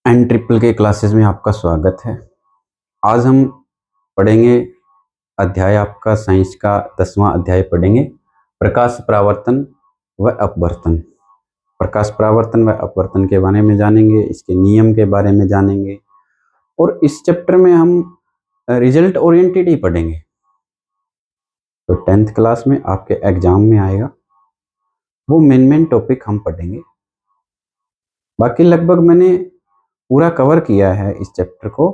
N triple के classes में आपका स्वागत है। आज हम पढ़ेंगे अध्याय आपका साइंस का 10वां अध्याय पढ़ेंगे, प्रकाश परावर्तन व अपवर्तन। प्रकाश परावर्तन व अपवर्तन के बारे में जानेंगे, इसके नियम के बारे में जानेंगे और इस चैप्टर में हम रिजल्ट ओरिएंटेड ही पढ़ेंगे। तो 10th क्लास में आपके एग्जाम में आएगा वो मेन टॉपिक हम पढ़ेंगे। बाकी लगभग मैंने पूरा कवर किया है इस चैप्टर को,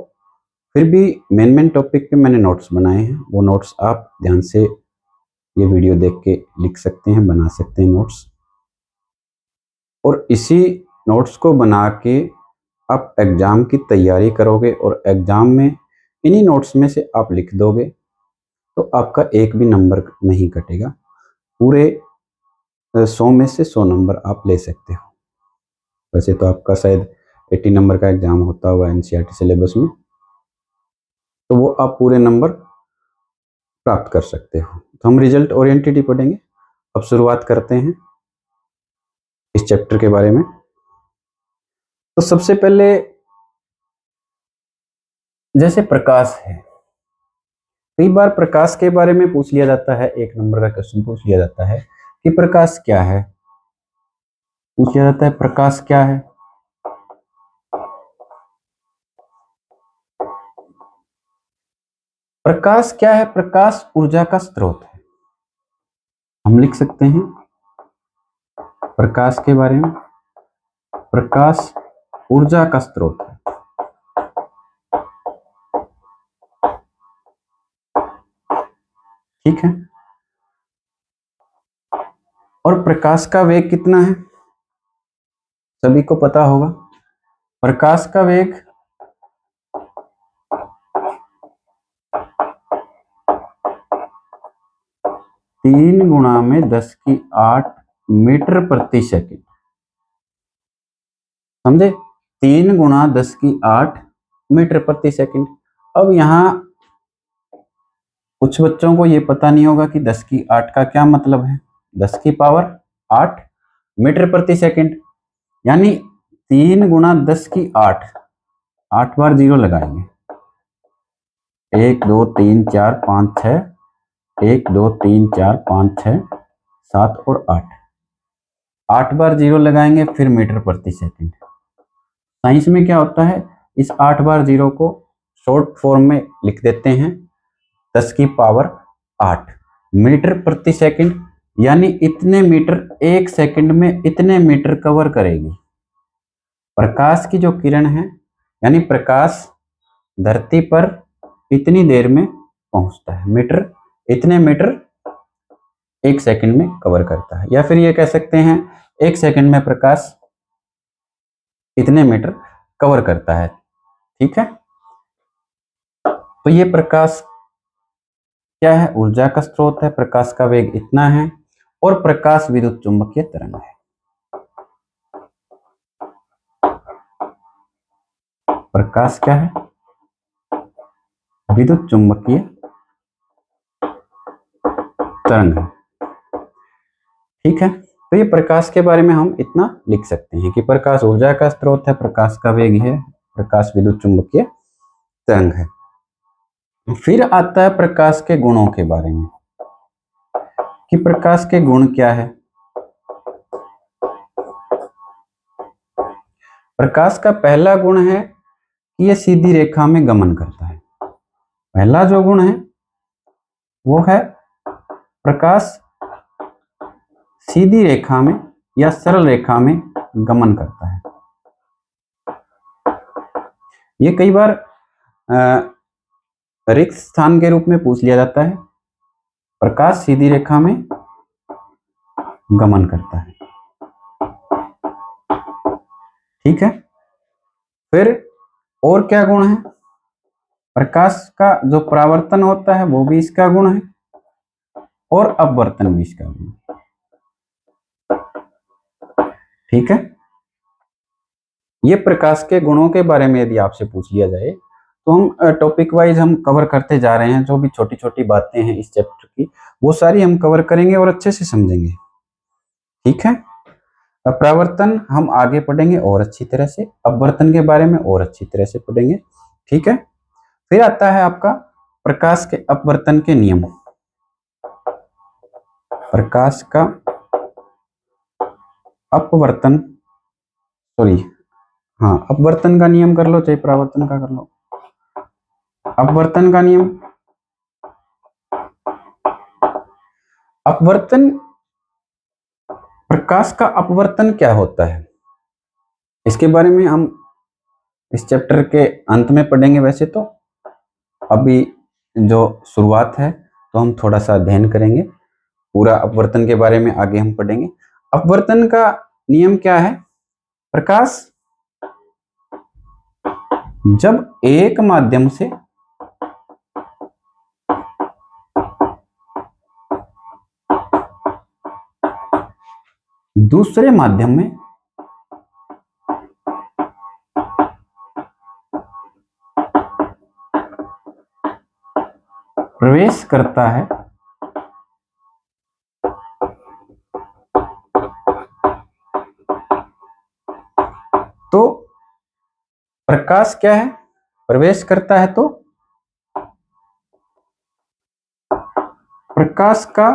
फिर भी मेन टॉपिक पे मैंने नोट्स बनाए हैं। वो नोट्स आप ध्यान से ये वीडियो देख के लिख सकते हैं, बना सकते हैं नोट्स, और इसी नोट्स को बना के आप एग्जाम की तैयारी करोगे और एग्जाम में इन्हीं नोट्स में से आप लिख दोगे तो आपका एक भी नंबर नहीं कटेगा। पूरे 100 में से 100 नंबर आप ले सकते हो। वैसे तो आपका शायद 80 नंबर का एग्जाम होता हुआ एनसीईआरटी सिलेबस में, तो वो आप पूरे नंबर प्राप्त कर सकते हो। तो हम रिजल्ट ओरिएंटेड ही पढ़ेंगे। अब शुरुआत करते हैं इस चैप्टर के बारे में। तो सबसे पहले जैसे प्रकाश है, कई बार प्रकाश के बारे में पूछ लिया जाता है, 1 नंबर का क्वेश्चन पूछ लिया जाता है कि प्रकाश क्या है। पूछ लिया जाता है प्रकाश क्या है। प्रकाश क्या है? प्रकाश ऊर्जा का स्रोत है। हम लिख सकते हैं प्रकाश के बारे में, प्रकाश ऊर्जा का स्रोत है। ठीक है। और प्रकाश का वेग कितना है? सभी को पता होगा। प्रकाश का वेग 3 × 10⁸ मीटर प्रति सेकंड। समझे? 3 × 10⁸ मीटर प्रति सेकंड। अब यहाँ कुछ बच्चों को ये पता नहीं होगा कि 10⁸ का क्या मतलब है। 10⁸ मीटर प्रति सेकंड, यानी 3 × 10⁸, 8 बार 0 लगाएंगे। 1 2 3 4 5 6, 1 2 3 4 5 6 7 और 8 बार 0 लगाएंगे, फिर मीटर प्रति सेकंड। साइंस में क्या होता है, इस 8 बार 0 को शॉर्ट फॉर्म में लिख देते हैं 10⁸ मीटर प्रति सेकंड, यानी इतने मीटर 1 सेकंड में इतने मीटर कवर करेगी। प्रकाश की जो किरण है, यानी प्रकाश धरती पर इतनी देर में पहुंचता है, मीटर इतने मीटर 1 सेकंड में कवर करता है। या फिर ये कह सकते हैं 1 सेकंड में प्रकाश इतने मीटर कवर करता है। ठीक है। तो ये प्रकाश क्या है? ऊर्जा का स्रोत है। प्रकाश का वेग इतना है और प्रकाश विद्युत चुंबकीय तरंग है। प्रकाश क्या है? विद्युत चुंबकीय तरंग है। ठीक है। तो ये प्रकाश के बारे में हम इतना लिख सकते हैं कि प्रकाश ऊर्जा का स्रोत है, प्रकाश का वेग है, प्रकाश विद्युत चुंबकीय तरंग है। फिर आता है प्रकाश के गुणों के बारे में कि प्रकाश के गुण क्या है। प्रकाश का पहला गुण है कि यह सीधी रेखा में गमन करता है। पहला जो गुण है वो है प्रकाश सीधी रेखा में या सरल रेखा में गमन करता है। ये कई बार रिक्त स्थान के रूप में पूछ लिया जाता है। प्रकाश सीधी रेखा में गमन करता है। ठीक है। फिर और क्या गुण है? प्रकाश का जो परावर्तन होता है वो भी इसका गुण है और अपवर्तन भी इसका गुण है। ठीक है। ये प्रकाश के गुणों के बारे में यदि आपसे पूछ लिया जाए तो हम टॉपिक वाइज हम कवर करते जा रहे हैं। जो भी छोटी छोटी बातें हैं इस चैप्टर की वो सारी हम कवर करेंगे और अच्छे से समझेंगे। ठीक है। परावर्तन हम आगे पढ़ेंगे और अच्छी तरह से, अपवर्तन के बारे में और अच्छी तरह से पढ़ेंगे, ठीक है। फिर आता है आपका प्रकाश के अपवर्तन के नियम। प्रकाश का अपवर्तन, सॉरी, हाँ, अपवर्तन का नियम कर लो चाहे परावर्तन का कर लो। अपवर्तन का नियम, अपवर्तन, प्रकाश का अपवर्तन क्या होता है इसके बारे में हम इस चैप्टर के अंत में पढ़ेंगे। वैसे तो अभी जो शुरुआत है तो हम थोड़ा सा अध्ययन करेंगे, पूरा अपवर्तन के बारे में आगे हम पढ़ेंगे। अपवर्तन का नियम क्या है? प्रकाश जब एक माध्यम से दूसरे माध्यम में प्रवेश करता है तो प्रकाश क्या है? प्रवेश करता है तो प्रकाश का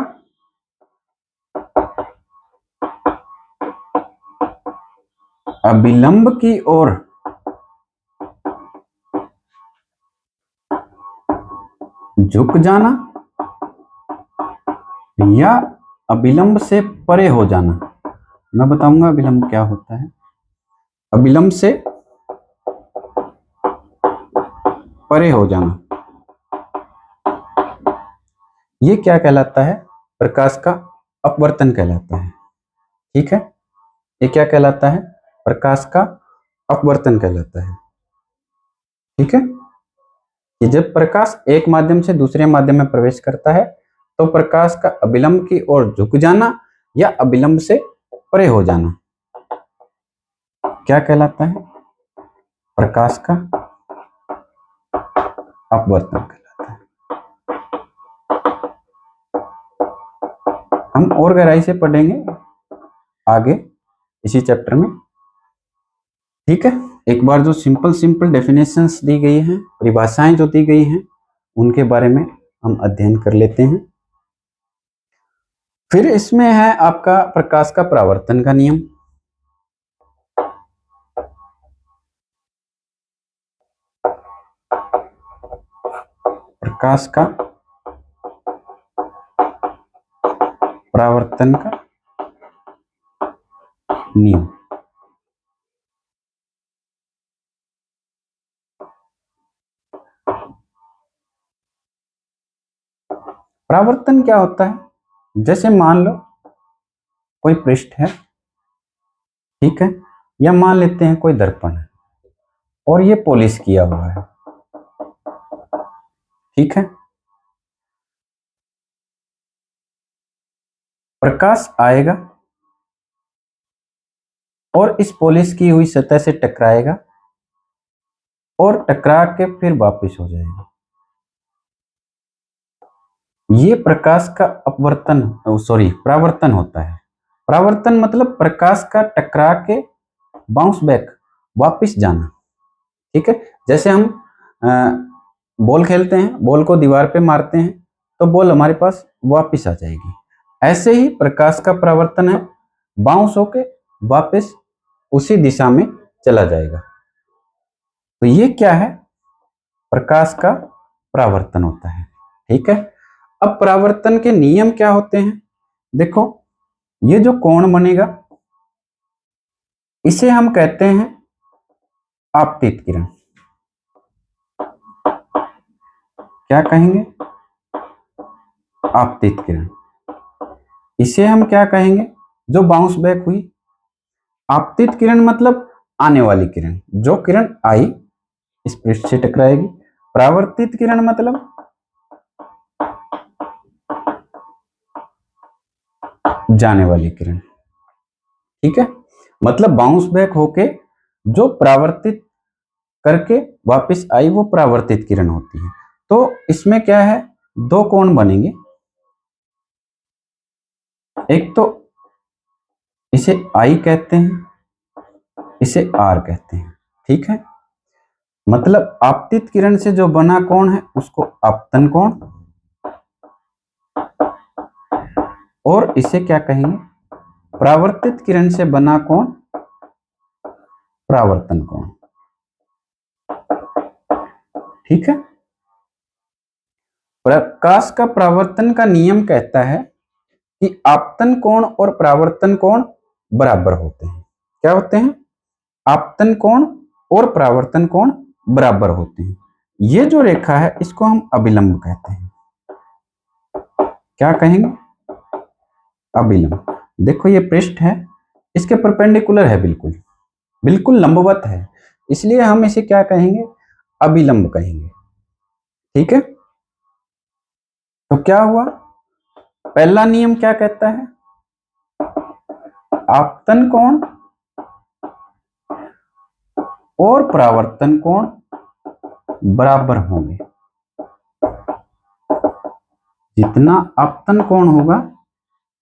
अभिलंब की ओर झुक जाना या अभिलंब से परे हो जाना। मैं बताऊंगा अभिलंब क्या होता है। अभिलंब से परे हो जाना, ये क्या कहलाता है? प्रकाश का अपवर्तन कहलाता है, ठीक है। ये क्या कहलाता है? प्रकाश का अपवर्तन कहलाता है, ठीक है। कि जब प्रकाश एक माध्यम से दूसरे माध्यम में प्रवेश करता है तो प्रकाश का अभिलंब की ओर झुक जाना या अभिलंब से परे हो जाना क्या कहलाता है? प्रकाश का अपवर्तन कहलाता है। हम और गहराई से पढ़ेंगे आगे इसी चैप्टर में, ठीक है। एक बार जो सिंपल डेफिनेशंस दी गई हैं, परिभाषाएं जो दी गई हैं, उनके बारे में हम अध्ययन कर लेते हैं। फिर इसमें है आपका प्रकाश का परावर्तन का नियम। प्रकाश का परावर्तन का नियम। परावर्तन क्या होता है? जैसे मान लो कोई पृष्ठ है, ठीक है, या मान लेते हैं कोई दर्पण है और ये पॉलिश किया हुआ है, ठीक है। प्रकाश आएगा और इस पॉलिश की हुई सतह से टकराएगा और टकरा के फिर वापस हो जाएगा। ये प्रकाश का अपवर्तन, सॉरी, परावर्तन होता है। परावर्तन मतलब प्रकाश का टकरा के बाउंस बैक, वापस जाना, ठीक है। जैसे हम बॉल खेलते हैं, बॉल को दीवार पे मारते हैं तो बॉल हमारे पास वापस आ जाएगी। ऐसे ही प्रकाश का परावर्तन है, बाउंस होके वापस उसी दिशा में चला जाएगा। तो ये क्या है? प्रकाश का परावर्तन होता है, ठीक है। अब परावर्तन के नियम क्या होते हैं? देखो, ये जो कोण बनेगा इसे हम कहते हैं आपतित किरण। क्या कहेंगे? आपतित किरण। इसे हम क्या कहेंगे? जो बाउंस बैक हुई। आपतित किरण मतलब आने वाली किरण, जो किरण आई इस पृष्ठ से टकराएगी। परावर्तित किरण मतलब जाने वाली किरण, ठीक है। मतलब बाउंस बैक होके जो परावर्तित करके वापस आई वो परावर्तित किरण होती है। तो इसमें क्या है? दो कोण बनेंगे, एक तो इसे आई कहते हैं, इसे आर कहते हैं। ठीक है, मतलब आपतित किरण से जो बना कोण है उसको आपतन कोण, और इसे क्या कहेंगे, परावर्तित किरण से बना कोण परावर्तन कोण। ठीक है, प्रकाश का परावर्तन का नियम कहता है कि आपतन कोण और परावर्तन कोण बराबर होते हैं। क्या होते हैं, आपतन कोण और परावर्तन कोण बराबर होते हैं। ये जो रेखा है इसको हम अभिलंब कहते हैं। क्या कहेंगे, अभिलंब। देखो ये पृष्ठ है, इसके परपेंडिकुलर है, बिल्कुल बिल्कुल लंबवत है, इसलिए हम इसे क्या कहेंगे, अभिलंब कहेंगे। ठीक है, तो क्या हुआ, पहला नियम क्या कहता है, आपतन कोण और परावर्तन कोण बराबर होंगे। जितना आपतन कोण होगा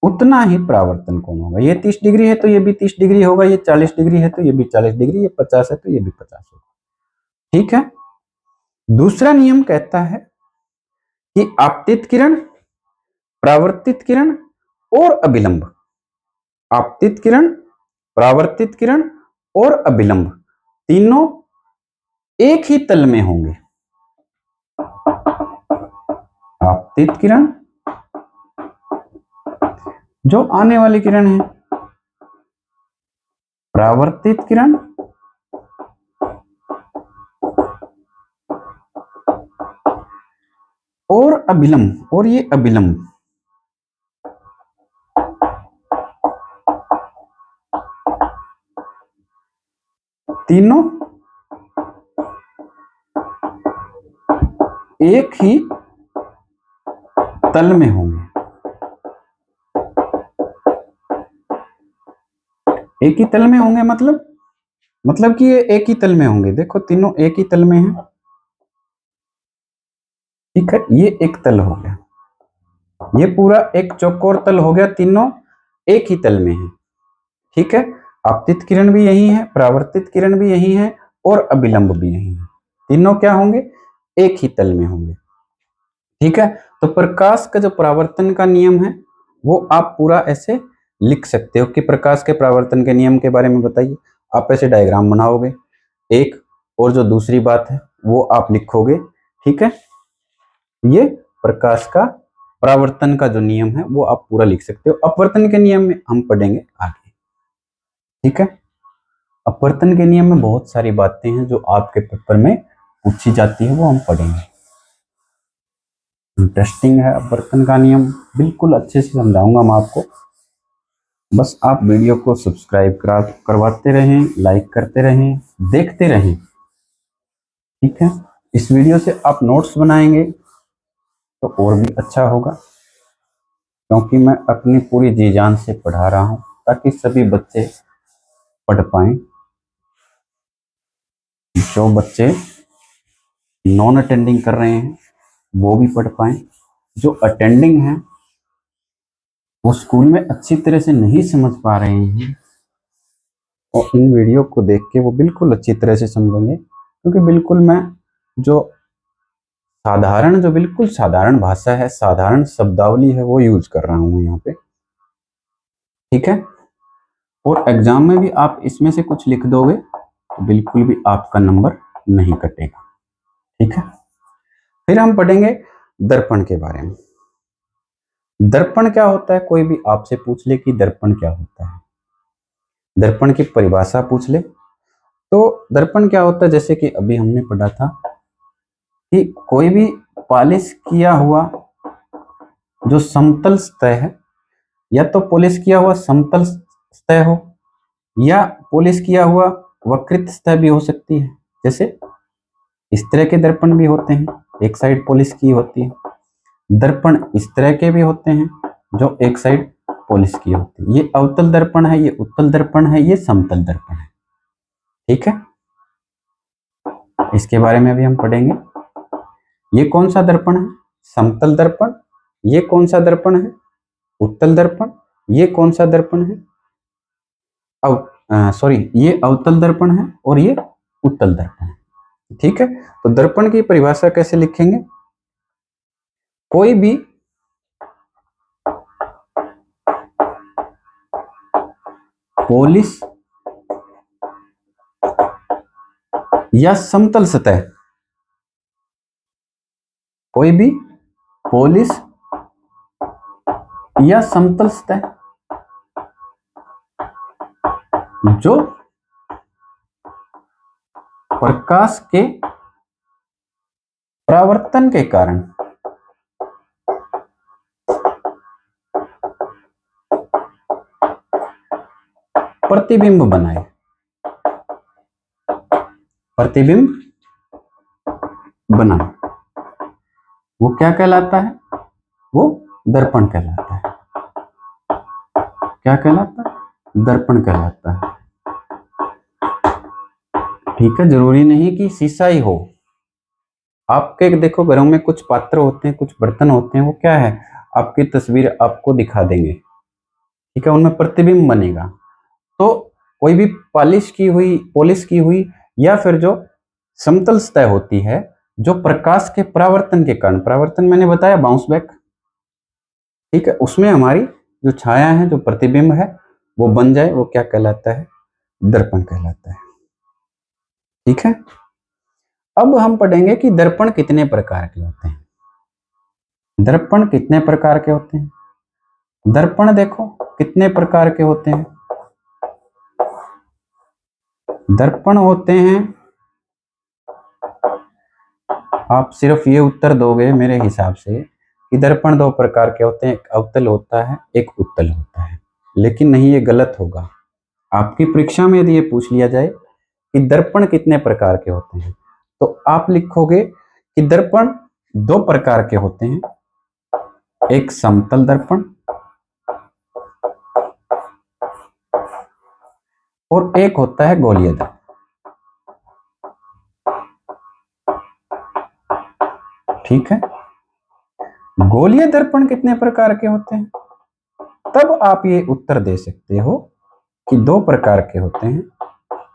उतना ही परावर्तन कोण होगा। ये 30 डिग्री है तो ये भी 30 डिग्री होगा, ये 40 डिग्री है तो ये भी 40 डिग्री, ये 50 है तो ये भी 50 होगा। ठीक है, दूसरा नियम कहता है कि आपतित किरण, परावर्तित किरण और अभिलंब, आपतित किरण, परावर्तित किरण और अभिलंब तीनों एक ही तल में होंगे। आपतित किरण जो आने वाली किरण है, परावर्तित किरण और अभिलंब, और ये अभिलंब तीनों एक ही तल में होंगे। एक ही तल में होंगे मतलब कि ये एक ही तल में होंगे। देखो तीनों एक ही तल में हैं। ठीक है, ये एक तल हो गया, ये पूरा एक चौकोर तल हो गया, तीनों एक ही तल में है। ठीक है, आपतित किरण भी यही है, परावर्तित किरण भी यही है और अभिलंब भी यही है, तीनों क्या होंगे, एक ही तल में होंगे। ठीक है, तो प्रकाश का जो परावर्तन का नियम है वो आप पूरा ऐसे लिख सकते हो कि प्रकाश के परावर्तन के नियम के बारे में बताइए। आप ऐसे डायग्राम बनाओगे एक, और जो दूसरी बात है वो आप लिखोगे। ठीक है, ये प्रकाश का परावर्तन का जो नियम है वो आप पूरा लिख सकते हो। अपवर्तन के नियम में हम पढ़ेंगे आगे। ठीक है, अपवर्तन के नियम में बहुत सारी बातें हैं जो आपके पेपर में पूछी जाती है, वो हम पढ़ेंगे। इंटरेस्टिंग है अपवर्तन का नियम, बिल्कुल अच्छे से समझाऊंगा मैं आपको। बस आप वीडियो को सब्सक्राइब करवाते रहें, लाइक करते रहें, देखते रहें। ठीक है, इस वीडियो से आप नोट्स बनाएंगे तो और भी अच्छा होगा, क्योंकि मैं अपनी पूरी जी जान से पढ़ा रहा हूं ताकि सभी बच्चे पढ़ पाएं। जो बच्चे नॉन अटेंडिंग कर रहे हैं वो भी पढ़ पाएं, जो अटेंडिंग हैं वो स्कूल में अच्छी तरह से नहीं समझ पा रहे हैं और इन वीडियो को देख के वो बिल्कुल अच्छी तरह से समझेंगे, क्योंकि बिल्कुल मैं जो साधारण, जो बिल्कुल साधारण भाषा है, साधारण शब्दावली है वो यूज कर रहा हूँ यहाँ पे। ठीक है, और एग्जाम में भी आप इसमें से कुछ लिख दोगे तो बिल्कुल भी आपका नंबर नहीं कटेगा। ठीक है, फिर हम पढ़ेंगे दर्पण के बारे में। दर्पण क्या होता है, कोई भी आपसे पूछ ले कि दर्पण क्या होता है, दर्पण की परिभाषा पूछ ले तो दर्पण क्या होता है, जैसे कि अभी हमने पढ़ा था कि कोई भी पॉलिश किया हुआ जो समतल सतह है, या तो पॉलिश किया हुआ समतल सतह हो या पॉलिश किया हुआ वक्रित सतह भी हो सकती है। जैसे इस तरह के दर्पण भी होते हैं, एक साइड पॉलिश की होती है। दर्पण इस तरह के भी होते हैं जो एक साइड पॉलिश की होती है। ये अवतल दर्पण है, ये उत्तल दर्पण है, ये समतल दर्पण है। ठीक है, इसके बारे में भी हम पढ़ेंगे। ये कौन सा दर्पण है, समतल दर्पण। ये कौन सा दर्पण है, उत्तल दर्पण। ये कौन सा दर्पण है, सॉरी, ये अवतल दर्पण है और ये उत्तल दर्पण है। ठीक है, तो दर्पण की परिभाषा कैसे लिखेंगे? कोई भी पोलिश या समतल सतह, कोई भी पोलिश या समतल सतह जो प्रकाश के परावर्तन के कारण प्रतिबिंब बनाए, प्रतिबिंब बनाए, वो क्या कहलाता है? वो दर्पण कहलाता है। क्या कहलाता है? दर्पण कहलाता है। ठीक है, जरूरी नहीं कि शीशा ही हो। आपके देखो घरों में कुछ पात्र होते हैं, कुछ बर्तन होते हैं, वो क्या है, आपकी तस्वीर आपको दिखा देंगे। ठीक है, उनमें प्रतिबिंब बनेगा। तो कोई भी पॉलिश की हुई या फिर जो समतल सतह होती है, जो प्रकाश के परावर्तन के कारण, परावर्तन मैंने बताया बाउंस बैक, ठीक है, उसमें हमारी जो छाया है, जो प्रतिबिंब है, वो बन जाए, वो क्या कहलाता है? दर्पण कहलाता है। ठीक है, अब हम पढ़ेंगे कि दर्पण कितने प्रकार के होते हैं। दर्पण कितने प्रकार के होते हैं? दर्पण देखो कितने प्रकार के होते हैं। दर्पण होते हैं, आप सिर्फ ये उत्तर दोगे मेरे हिसाब से कि दर्पण दो प्रकार के होते हैं, एक अवतल होता है, एक उत्तल होता है। लेकिन नहीं, ये गलत होगा। आपकी परीक्षा में यदि ये पूछ लिया जाए कि दर्पण कितने प्रकार के होते हैं, तो आप लिखोगे कि दर्पण दो प्रकार के होते हैं, एक समतल दर्पण और एक होता है गोलीय दर्पण। ठीक है, गोलीय दर्पण कितने प्रकार के होते हैं? तब आप ये उत्तर दे सकते हो कि दो प्रकार के होते हैं,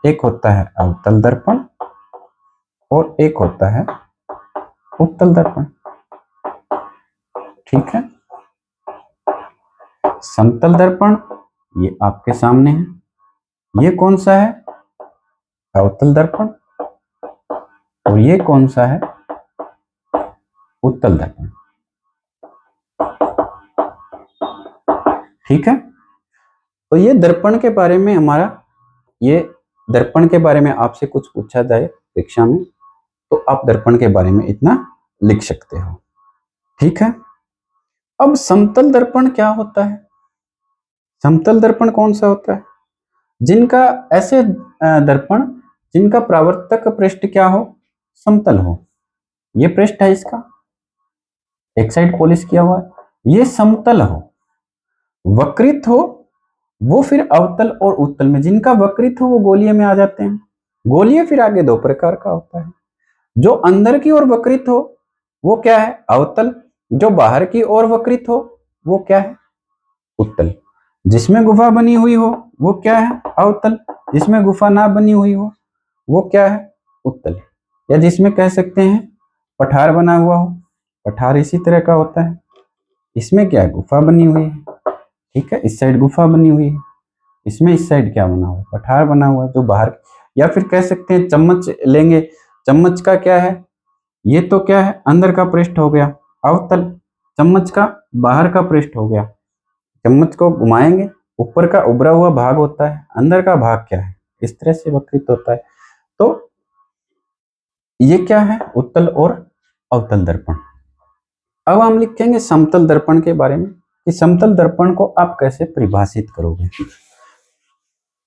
एक होता है अवतल दर्पण और एक होता है उत्तल दर्पण। ठीक है, समतल दर्पण ये आपके सामने है, ये कौन सा है? अवतल दर्पण। और ये कौन सा है? उत्तल दर्पण। ठीक है, तो ये दर्पण के बारे में हमारा, ये दर्पण के बारे में आपसे कुछ पूछा जाए परीक्षा में, तो आप दर्पण के बारे में इतना लिख सकते हो। ठीक है, अब समतल दर्पण क्या होता है? समतल दर्पण कौन सा होता है? जिनका ऐसे दर्पण जिनका परावर्तक पृष्ठ क्या हो? समतल हो। ये पृष्ठ है इसका, एक साइड पॉलिश किया हुआ है, ये समतल हो। वक्रित हो वो फिर अवतल और उत्तल में, जिनका वक्रित हो वो गोलीय में आ जाते हैं। गोलीय फिर आगे दो प्रकार का होता है, जो अंदर की ओर वक्रित हो वो क्या है? अवतल। जो बाहर की ओर वक्रित हो वो क्या है? उत्तल। जिसमें गुफा बनी हुई हो वो क्या है? अवतल। जिसमें गुफा ना बनी हुई हो वो क्या है? उत्तल। या जिसमें कह सकते हैं पठार बना हुआ हो, पठार इसी तरह का होता है। इसमें क्या है? गुफा बनी हुई है। ठीक है, इस साइड गुफा बनी हुई है, इसमें इस साइड क्या बना हुआ? पठार बना हुआ है जो बाहर। या फिर कह सकते हैं चम्मच लेंगे, चम्मच का क्या है? ये तो क्या है? अंदर का पृष्ठ हो गया अवतल, चम्मच का बाहर का पृष्ठ हो गया। चम्मच को घुमाएंगे, ऊपर का उभरा हुआ भाग होता है, अंदर का भाग क्या है? इस तरह से वक्रित होता है। तो ये क्या है? उत्तल और अवतल दर्पण। अब हम लिखेंगे समतल दर्पण के बारे में कि समतल दर्पण को आप कैसे परिभाषित करोगे,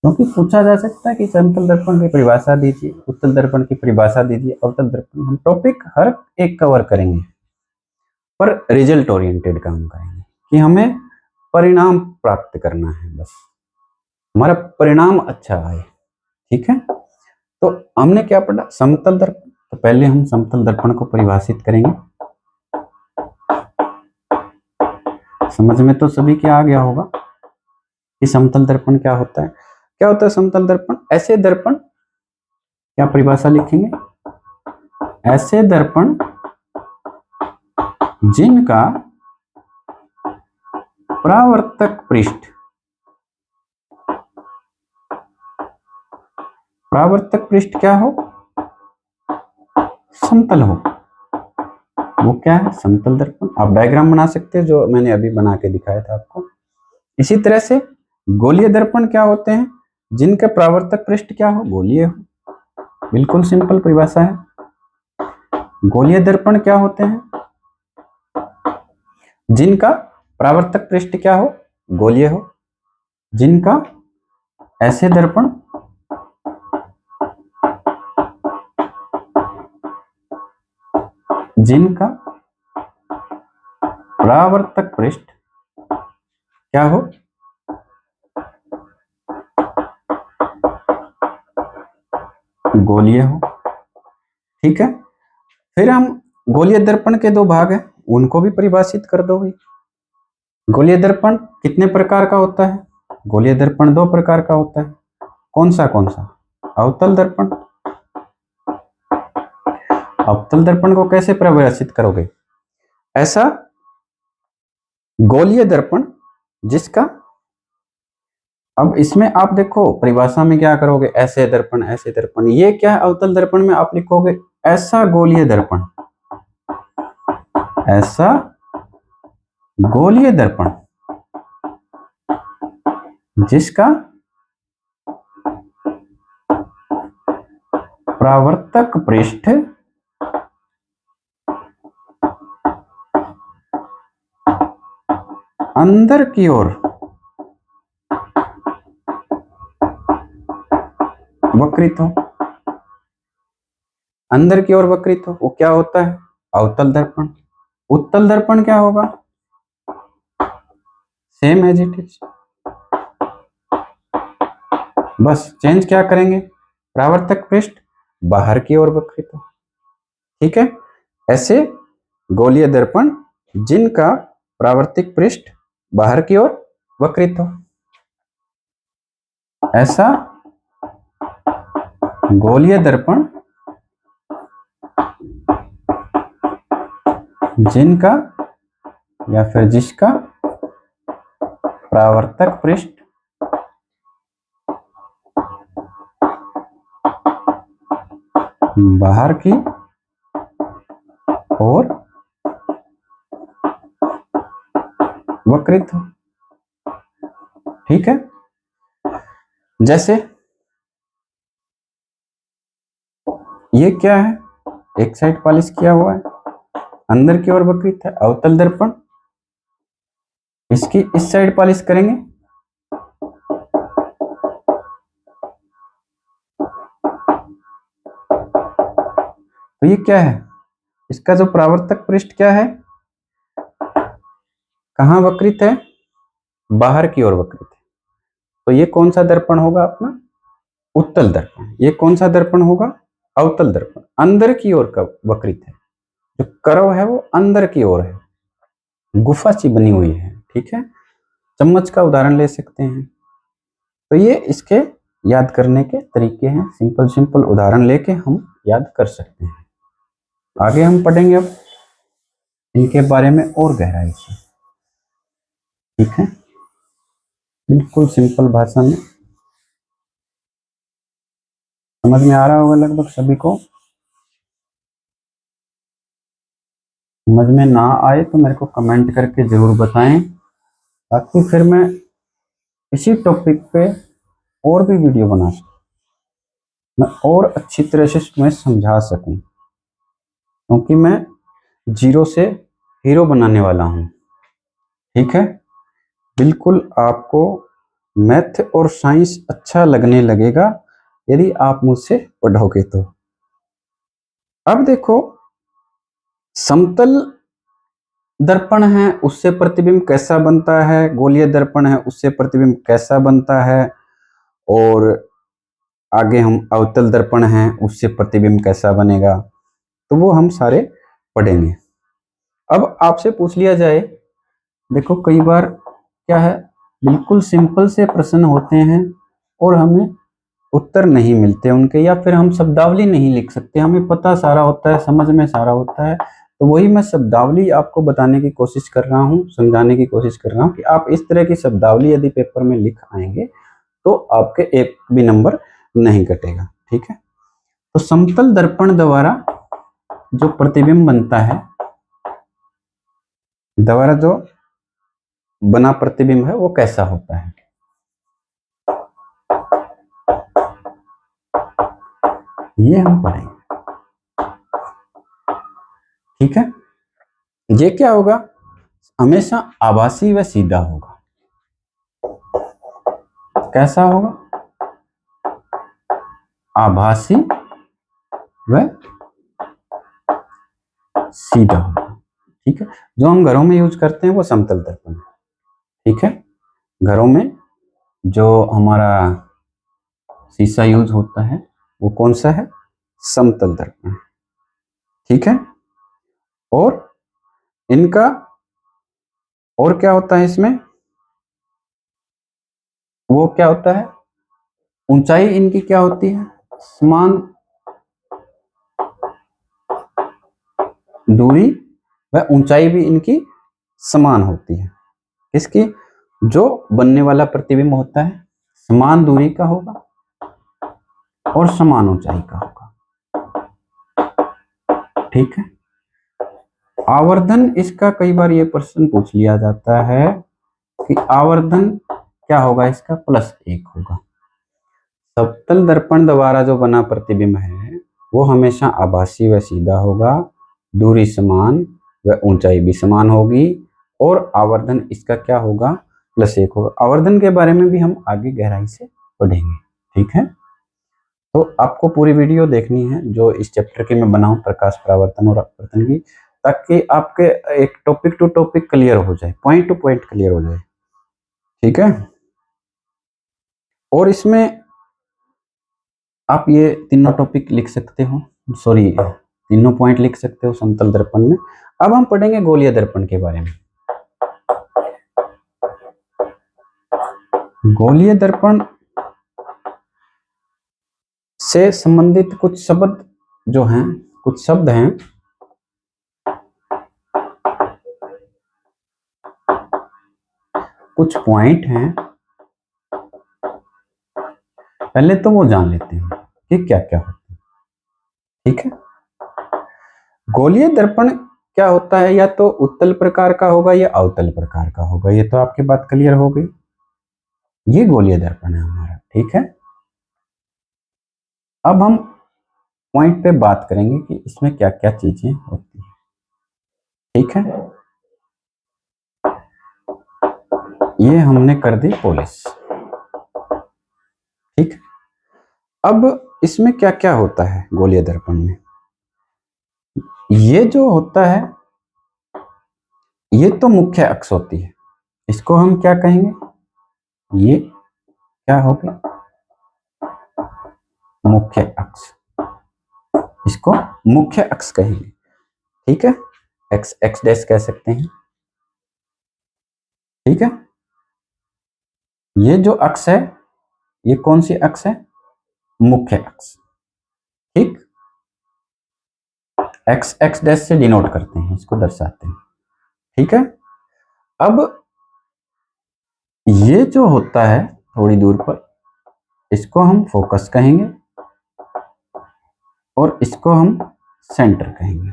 क्योंकि पूछा जा सकता है कि समतल दर्पण की परिभाषा दीजिए, उत्तल दर्पण की परिभाषा दीजिए, अवतल दर्पण। हम टॉपिक हर एक कवर करेंगे, पर रिजल्ट ओरिएंटेड काम करेंगे कि हमें परिणाम प्राप्त करना है, बस हमारा परिणाम अच्छा आए। ठीक है, तो हमने क्या पढ़ा? समतल दर्पण। तो पहले हम समतल दर्पण को परिभाषित करेंगे। समझ में तो सभी के आ गया होगा कि समतल दर्पण क्या होता है। क्या होता है समतल दर्पण? ऐसे दर्पण, क्या परिभाषा लिखेंगे? ऐसे दर्पण जिनका परावर्तक पृष्ठ, परावर्तक पृष्ठ क्या हो? समतल हो। वो क्या है? समतल दर्पण। आप डायग्राम बना सकते हैं जो मैंने अभी बना के दिखाया था आपको। इसी तरह से गोलीय दर्पण क्या होते हैं? जिनका परावर्तक पृष्ठ क्या हो? गोलीय हो। बिल्कुल सिंपल परिभाषा है। गोलीय दर्पण क्या होते हैं? जिनका परावर्तक पृष्ठ क्या हो? गोलीय हो। जिनका, ऐसे दर्पण जिनका परावर्तक पृष्ठ क्या हो? गोलीय हो। ठीक है, फिर हम गोलीय दर्पण के दो भाग हैं, उनको भी परिभाषित कर दो भाई। गोलीय दर्पण कितने प्रकार का होता है? गोलीय दर्पण दो प्रकार का होता है। कौन सा कौन सा? अवतल दर्पण। अवतल दर्पण को कैसे परिभाषित करोगे? ऐसा गोलीय दर्पण जिसका, अब इसमें आप देखो परिभाषा में क्या करोगे? ऐसे दर्पण, ऐसे दर्पण। ये क्या है? अवतल दर्पण में आप लिखोगे ऐसा गोलीय दर्पण, ऐसा गोलीय दर्पण जिसका परावर्तक पृष्ठ अंदर की ओर वक्रित हो। अंदर की ओर वक्रित हो, वो क्या होता है? अवतल दर्पण। उत्तल दर्पण क्या होगा? सेम एज इट इज, बस चेंज क्या करेंगे? परावर्तक पृष्ठ बाहर की ओर वक्रित हो। ठीक है, ऐसे गोलीय दर्पण जिनका परावर्तिक पृष्ठ बाहर की ओर वक्रित हो, ऐसा गोलीय दर्पण जिनका या फिर जिसका परावर्तक पृष्ठ बाहर की ओर वक्रित हो। ठीक है, जैसे ये क्या है? एक साइड पॉलिश किया हुआ है, अंदर की ओर वक्रित है, अवतल दर्पण। इसकी इस साइड पॉलिश करेंगे, तो ये क्या है? इसका जो परावर्तक पृष्ठ क्या है? कहां वक्रित है? बाहर की ओर वक्रित है। तो ये कौन सा दर्पण होगा अपना? उत्तल दर्पण। ये कौन सा दर्पण होगा? अवतल दर्पण। अंदर की ओर का वक्रित है, जो कर्व है वो अंदर की ओर है, गुफा सी बनी हुई है। ठीक है, चम्मच का उदाहरण ले सकते हैं। तो ये इसके याद करने के तरीके हैं, सिंपल सिंपल उदाहरण लेके हम याद कर सकते हैं। आगे हम पढ़ेंगे अब इनके बारे में और गहराई से। ठीक है, बिल्कुल सिंपल भाषा में समझ में आ रहा होगा लगभग सभी को। समझ में ना आए तो मेरे को कमेंट करके जरूर बताएं, ताकि फिर मैं इसी टॉपिक पे और भी वीडियो बना सकूं, मैं और अच्छी तरह से तुम्हें समझा सकूं, क्योंकि मैं जीरो से हीरो बनाने वाला हूं। ठीक है, बिल्कुल आपको मैथ और साइंस अच्छा लगने लगेगा यदि आप मुझसे पढ़ोगे तो। अब देखो, समतल दर्पण है उससे प्रतिबिंब कैसा बनता है, गोलीय दर्पण है उससे प्रतिबिंब कैसा बनता है, और आगे हम अवतल दर्पण है उससे प्रतिबिंब कैसा बनेगा, तो वो हम सारे पढ़ेंगे। अब आपसे पूछ लिया जाए, देखो कई बार क्या है, बिल्कुल सिंपल से प्रश्न होते हैं और हमें उत्तर नहीं मिलते उनके, या फिर हम शब्दावली नहीं लिख सकते, हमें पता सारा होता है, समझ में सारा होता है, तो वही मैं शब्दावली आपको बताने की कोशिश कर रहा हूँ, समझाने की कोशिश कर रहा हूँ कि आप इस तरह की शब्दावली यदि पेपर में लिख आएंगे तो आपके एक भी नंबर नहीं कटेगा। ठीक है, तो समतल दर्पण द्वारा जो प्रतिबिंब बनता है, द्वारा जो बना प्रतिबिंब है वो कैसा होता है, ये हम पढ़ेंगे। ठीक है, ये क्या होगा, हमेशा आभासी व सीधा होगा। कैसा होगा, आभासी व सीधा होगा। ठीक है, जो हम घरों में यूज करते हैं वो समतल दर्पण है। ठीक है, घरों में जो हमारा शीशा यूज होता है वो कौन सा है, समतल दर्पण। ठीक है, और इनका और क्या होता है इसमें, वो क्या होता है, ऊंचाई इनकी क्या होती है, समान दूरी व ऊंचाई भी इनकी समान होती है। किसकी, जो बनने वाला प्रतिबिंब होता है समान दूरी का होगा और समान ऊंचाई का होगा। ठीक है, आवर्धन इसका कई बार ये प्रश्न पूछ लिया जाता है कि आवर्धन क्या होगा इसका, +1 होगा। समतल दर्पण द्वारा जो बना प्रतिबिंब है वो हमेशा आभासी व सीधा होगा, दूरी समान व ऊंचाई भी समान होगी, और आवर्धन इसका क्या होगा, +1 होगा। आवर्धन के बारे में भी हम आगे गहराई से पढ़ेंगे। ठीक है, तो आपको पूरी वीडियो देखनी है जो इस चैप्टर की मैं बनाऊं, प्रकाश परावर्तन और अपवर्तन की, ताकि आपके एक टॉपिक टू टॉपिक क्लियर हो जाए, पॉइंट टू पॉइंट क्लियर हो जाए। ठीक है, और इसमें आप ये तीनों टॉपिक लिख सकते हो, सॉरी तीनों पॉइंट लिख सकते हो समतल दर्पण में। अब हम पढ़ेंगे गोलीय दर्पण के बारे में। गोलीय दर्पण से संबंधित कुछ शब्द जो हैं, कुछ शब्द हैं, कुछ पॉइंट हैं, पहले तो वो जान लेते हैं कि क्या क्या होता है। ठीक है, गोलीय दर्पण क्या होता है, या तो उत्तल प्रकार का होगा या अवतल प्रकार का होगा, ये तो आपकी बात क्लियर हो गई। ये गोलीय दर्पण है हमारा। ठीक है, अब हम पॉइंट पे बात करेंगे कि इसमें क्या क्या चीजें होती है। ठीक है, ये हमने कर दी पॉलिश। ठीक, अब इसमें क्या क्या होता है गोलीय दर्पण में, ये जो होता है ये तो मुख्य अक्ष होती है, इसको हम क्या कहेंगे, ये क्या होगी, मुख्य अक्ष, इसको मुख्य अक्ष कहेंगे। ठीक है, एक्स एक्स डैश कह सकते हैं। ठीक है, ये जो अक्ष है ये कौन सी अक्ष है, मुख्य अक्ष। ठीक, एक्स एक्स डैश से डिनोट करते हैं, इसको दर्शाते हैं। ठीक है, अब ये जो होता है थोड़ी दूर पर, इसको हम फोकस कहेंगे और इसको हम सेंटर कहेंगे,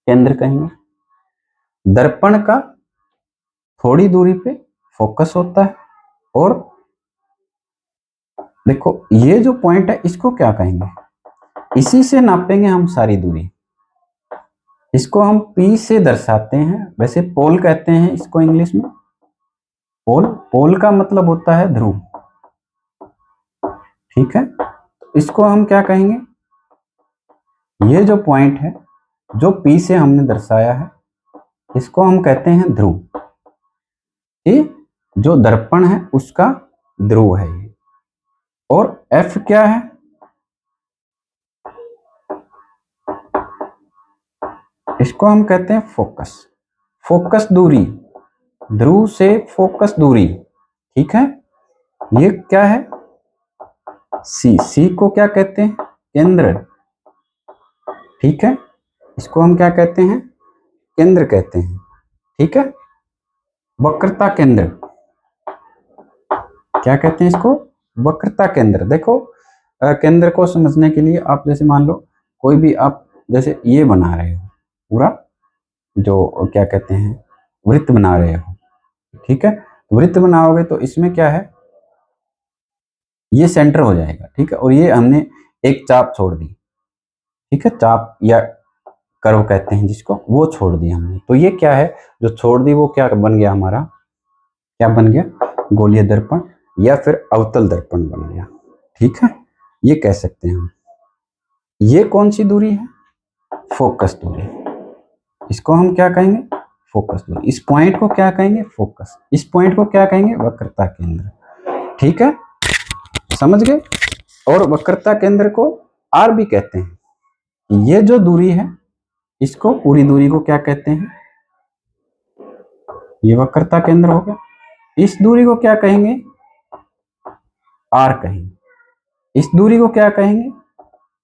केंद्र कहेंगे। दर्पण का थोड़ी दूरी पे फोकस होता है, और देखो ये जो पॉइंट है इसको क्या कहेंगे, इसी से नापेंगे हम सारी दूरी, इसको हम P से दर्शाते हैं, वैसे पोल कहते हैं इसको इंग्लिश में। पोल, पोल का मतलब होता है ध्रुव। ठीक है, इसको हम क्या कहेंगे, ये जो पॉइंट है जो P से हमने दर्शाया है इसको हम कहते हैं ध्रुव। ये जो दर्पण है उसका ध्रुव है ये। और F क्या है, इसको हम कहते हैं फोकस, फोकस दूरी, ध्रुव से फोकस दूरी। ठीक है, ये क्या है, सी को क्या कहते हैं? केंद्र। ठीक है, इसको हम क्या कहते हैं? केंद्र कहते हैं। ठीक है, वक्रता केंद्र क्या कहते हैं इसको? वक्रता केंद्र। देखो केंद्र को समझने के लिए आप जैसे मान लो कोई भी आप जैसे ये बना रहे हो पूरा, जो क्या कहते हैं वृत्त बना रहे हो। ठीक है, वृत्त बनाओगे तो इसमें क्या है, ये सेंटर हो जाएगा। ठीक है, और ये हमने एक चाप छोड़ दी। ठीक है, चाप या कर्व कहते हैं जिसको, वो छोड़ दी हमने। तो ये क्या है जो छोड़ दी, वो क्या बन गया हमारा? क्या बन गया? गोलीय दर्पण या फिर अवतल दर्पण बन गया। ठीक है, ये कह सकते हैं हम। ये कौन सी दूरी है? फोकस दूरी। इसको हम क्या कहेंगे? फोकस दूरी। इस पॉइंट को क्या कहेंगे? फोकस। इस पॉइंट को क्या कहेंगे? वक्रता केंद्र। ठीक है, समझ गए? और वक्रता केंद्र को आर भी कहते हैं। ये जो दूरी है इसको, पूरी दूरी को क्या कहते हैं? ये वक्रता केंद्र हो गया। इस दूरी को क्या कहेंगे? आर कहेंगे। इस दूरी को क्या कहेंगे?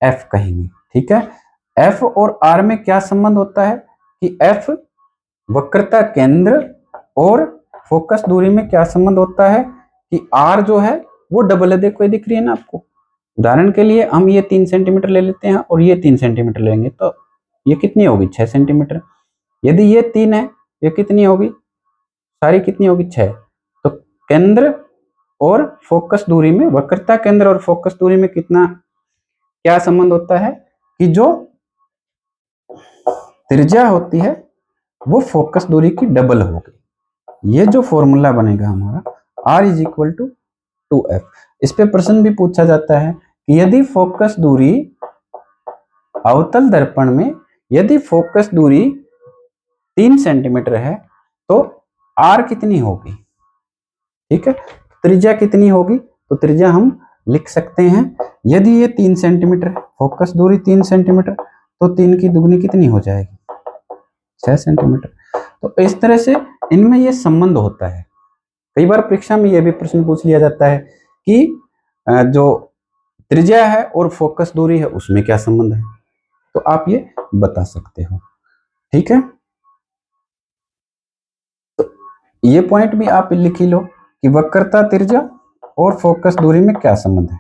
एफ कहेंगे। ठीक है, एफ और आर में क्या संबंध होता है कि एफ वक्रता केंद्र और फोकस दूरी में क्या संबंध होता है कि आर जो है वो डबल है। देखो ये दिख रही है ना आपको। उदाहरण के लिए हम ये 3 सेंटीमीटर ले लेते हैं और ये 3 सेंटीमीटर लेंगे, तो ये कितनी होगी? 6 सेंटीमीटर। यदि ये 3 है, ये कितनी होगी? सारी कितनी होगी? 6। तो केंद्र और फोकस दूरी में, वक्रता केंद्र और फोकस दूरी में कितना क्या संबंध होता है कि जो त्रिज्या होती है वो फोकस दूरी की डबल होगी। ये जो फॉर्मूला बनेगा हमारा R is equal to 2F। इस पे प्रश्न भी पूछा जाता है कि यदि फोकस दूरी अवतल दर्पण में, यदि फोकस दूरी 3 सेंटीमीटर है तो R कितनी होगी? ठीक है, त्रिज्या कितनी होगी? तो त्रिज्या हम लिख सकते हैं, यदि ये 3 सेंटीमीटर है, फोकस दूरी 3 सेंटीमीटर, तो 3 की दुगनी कितनी हो जाएगी? 6 सेंटीमीटर। तो इस तरह से इनमें ये संबंध होता है। कई बार परीक्षा में यह भी प्रश्न पूछ लिया जाता है कि जो त्रिज्या है और फोकस दूरी है उसमें क्या संबंध है, तो आप ये बता सकते हो। ठीक है, तो ये पॉइंट भी आप लिख ही लो कि वक्रता त्रिज्या और फोकस दूरी में क्या संबंध है।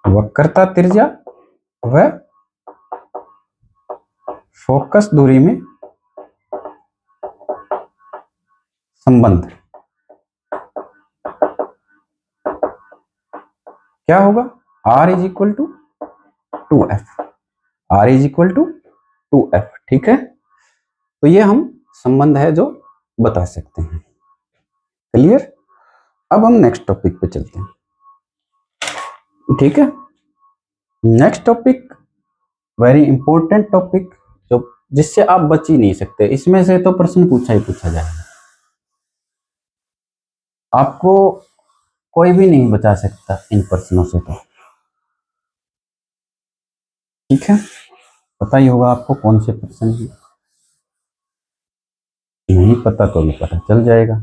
वक्रता त्रिज्या व फोकस दूरी में संबंध क्या होगा? R is equal to 2F। R is equal to 2F। ठीक है, तो ये हम संबंध है जो बता सकते हैं। क्लियर? अब हम नेक्स्ट टॉपिक पे चलते हैं। ठीक है, next topic very important topic, जो जिससे आप बच ही नहीं सकते। इसमें से तो प्रश्न पूछा ही पूछा जाएगा, आपको कोई भी नहीं बचा सकता इन प्रश्नों से। तो ठीक है, पता ही होगा आपको कौन से प्रश्न हैं। नहीं पता तो भी पता चल जाएगा।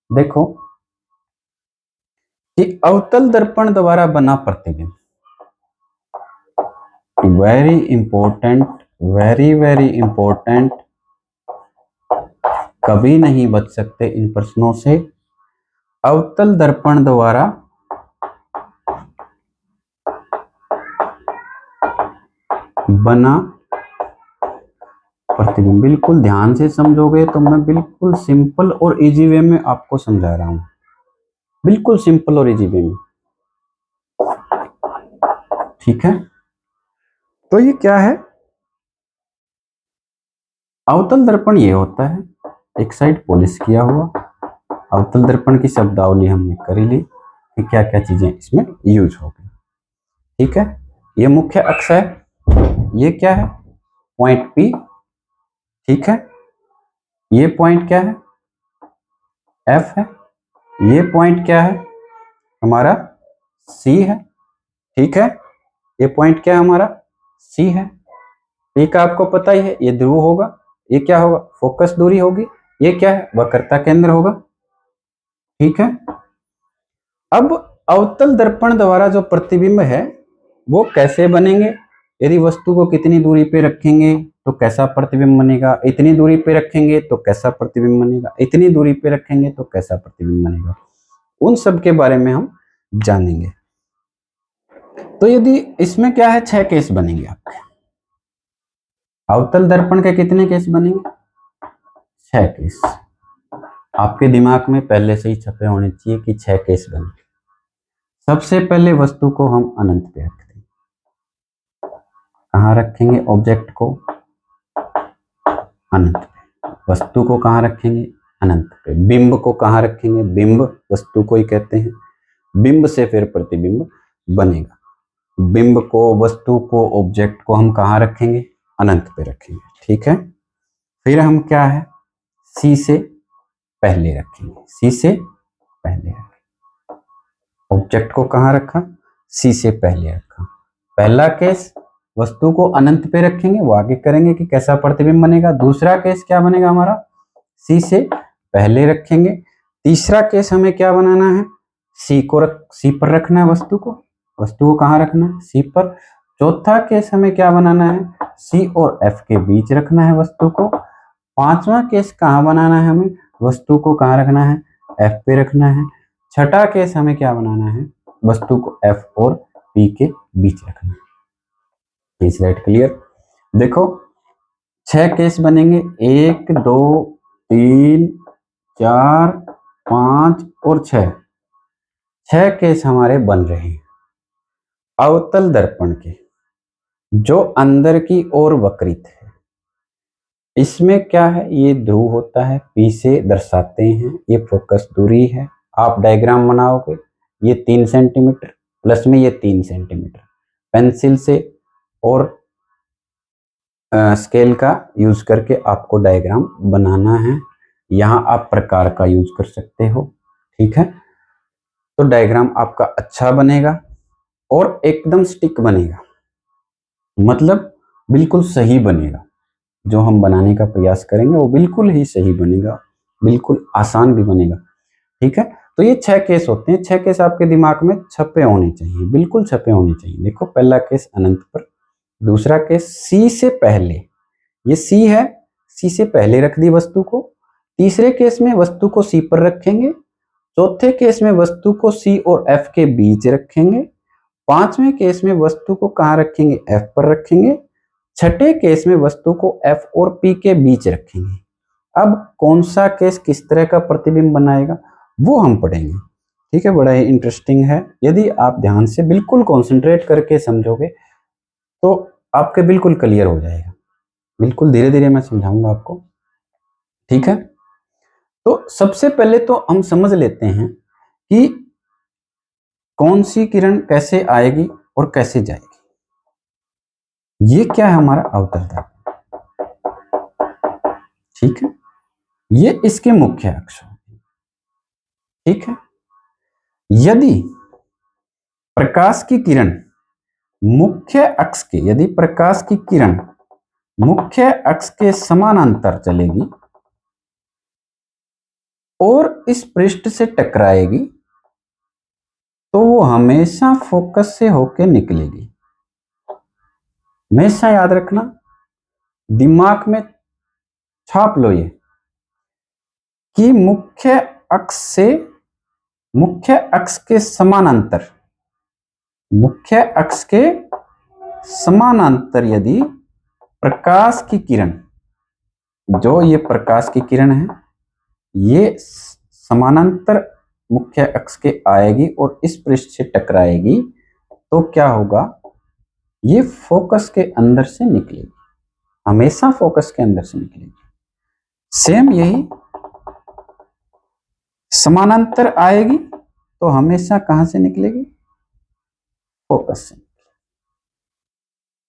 देखो कि अवतल दर्पण द्वारा बना प्रतिबिंब, very important, very very important, कभी नहीं बच सकते इन प्रश्नों से। अवतल दर्पण द्वारा बना प्रतिबिंब, बिल्कुल ध्यान से समझोगे तो मैं बिल्कुल सिंपल और इजी वे में आपको समझा रहा हूं, बिल्कुल सिंपल और इजी वे में। ठीक है, तो ये क्या है? अवतल दर्पण ये होता है, एक साइड पॉलिश किया हुआ। अवतल दर्पण की शब्दावली हमने कर ही ली कि क्या क्या चीजें इसमें यूज हो गई। ठीक है, ये मुख्य अक्ष है, ये क्या है? Point P। ठीक है, ये पॉइंट क्या है? F है। ये पॉइंट क्या है? हमारा C है। ठीक है, ये पॉइंट क्या है? हमारा C है। P का आपको पता ही है, ये ध्रुव होगा। ये क्या होगा? फोकस दूरी होगी। ये क्या है? वक्रता केंद्र होगा। ठीक है, अब अवतल दर्पण द्वारा जो प्रतिबिंब है वो कैसे बनेंगे, यदि वस्तु को कितनी दूरी पे रखेंगे तो कैसा प्रतिबिंब बनेगा, इतनी दूरी पे रखेंगे तो कैसा प्रतिबिंब बनेगा, इतनी दूरी पे रखेंगे तो कैसा प्रतिबिंब बनेगा, उन सब के बारे में हम जानेंगे। तो यदि इसमें क्या है, 6 केस बनेंगे आपके। अवतल दर्पण के कितने केस बनेंगे, 6 केस। आपके दिमाग में पहले से ही छपे होने चाहिए कि 6 केस बनेंगे। सबसे पहले वस्तु को हम अनंत पे रखते हैं। कहाँ रखेंगे ऑब्जेक्ट को, अनंत पे। वस्तु को कहाँ रखेंगे, अनंत पे। बिंब को कहाँ रखेंगे, बिंब वस्तु को ही कहते हैं। बिंब से फिर प्रतिबिंब बनेगा। बिंब को, वस्तु को, ऑब्जेक्ट को हम कहाँ रखेंगे, अनंत पे रखेंगे। ठीक है। फिर हम क्या है, सी से पहले रखेंगे, सी से पहले रखेंगे। ऑब्जेक्ट को कहाँ रखा, सी से पहले रखा। पहला केस वस्तु को अनंत पे रखेंगे, वो आगे करेंगे कि कैसा प्रतिबिंब बनेगा। दूसरा केस क्या बनेगा हमारा, सी से पहले रखेंगे। तीसरा केस हमें क्या बनाना है, सी पर रखना है वस्तु को। वस्तु को कहाँ रखना है, सी पर। चौथा केस हमें क्या बनाना है, सी और एफ के बीच रखना है वस्तु को। पांचवा केस कहाँ बनाना है हमें, वस्तु को कहाँ रखना है, एफ पे रखना है। छठा केस हमें क्या बनाना है, वस्तु को एफ और पी के बीच रखना है। Is that clear. देखो 6 केस बनेंगे, 1 2 3 4 5 और 6। 6 केस हमारे बन रहे हैं अवतल दर्पण के, जो अंदर की ओर वक्रित है। इसमें क्या है, ये ध्रुव होता है, पी से दर्शाते हैं, ये फोकस दूरी है। आप डायग्राम बनाओगे, ये 3 सेंटीमीटर प्लस में ये 3 सेंटीमीटर। पेंसिल से और स्केल का यूज करके आपको डायग्राम बनाना है। यहाँ आप प्रकार का यूज कर सकते हो। ठीक है। तो डायग्राम आपका अच्छा बनेगा और एकदम स्टिक बनेगा, मतलब बिल्कुल सही बनेगा। जो हम बनाने का प्रयास करेंगे वो बिल्कुल ही सही बनेगा, बिल्कुल आसान भी बनेगा। ठीक है। तो ये 6 केस होते हैं। 6 केस आपके दिमाग में छपे होने चाहिए, बिल्कुल छपे होने चाहिए। देखो पहला केस अनंत पर, दूसरा केस सी से पहले, ये सी है, सी से पहले रख दी वस्तु को। तीसरे केस में वस्तु को सी पर रखेंगे। चौथे केस में वस्तु को सी और एफ के बीच रखेंगे। पांचवें केस में वस्तु को कहाँ रखेंगे, एफ पर रखेंगे। छठे केस में वस्तु को एफ और पी के बीच रखेंगे। अब कौन सा केस किस तरह का प्रतिबिंब बनाएगा वो हम पढ़ेंगे। ठीक है, बड़ा ही इंटरेस्टिंग है। यदि आप ध्यान से बिल्कुल कॉन्सेंट्रेट करके समझोगे तो आपके बिल्कुल क्लियर हो जाएगा। बिल्कुल धीरे धीरे मैं समझाऊंगा आपको। ठीक है। तो सबसे पहले तो हम समझ लेते हैं कि कौन सी किरण कैसे आएगी और कैसे जाएगी। ये क्या है, हमारा अवतल दर्पण। ठीक है, ये इसके मुख्य अक्ष होंगे। ठीक है। यदि प्रकाश की किरण मुख्य अक्ष के, यदि प्रकाश की किरण मुख्य अक्ष के समानांतर चलेगी और इस पृष्ठ से टकराएगी तो वो हमेशा फोकस से होके निकलेगी। हमेशा याद रखना, दिमाग में छाप लो ये कि मुख्य अक्ष के समानांतर, मुख्य अक्ष के समानांतर यदि प्रकाश की किरण, जो ये प्रकाश की किरण है, ये समानांतर मुख्य अक्ष के आएगी और इस पृष्ठ से टकराएगी तो क्या होगा, ये फोकस के अंदर से निकलेगी, हमेशा फोकस के अंदर से निकलेगी। सेम यही समानांतर आएगी तो हमेशा कहां से निकलेगी, फोकस से।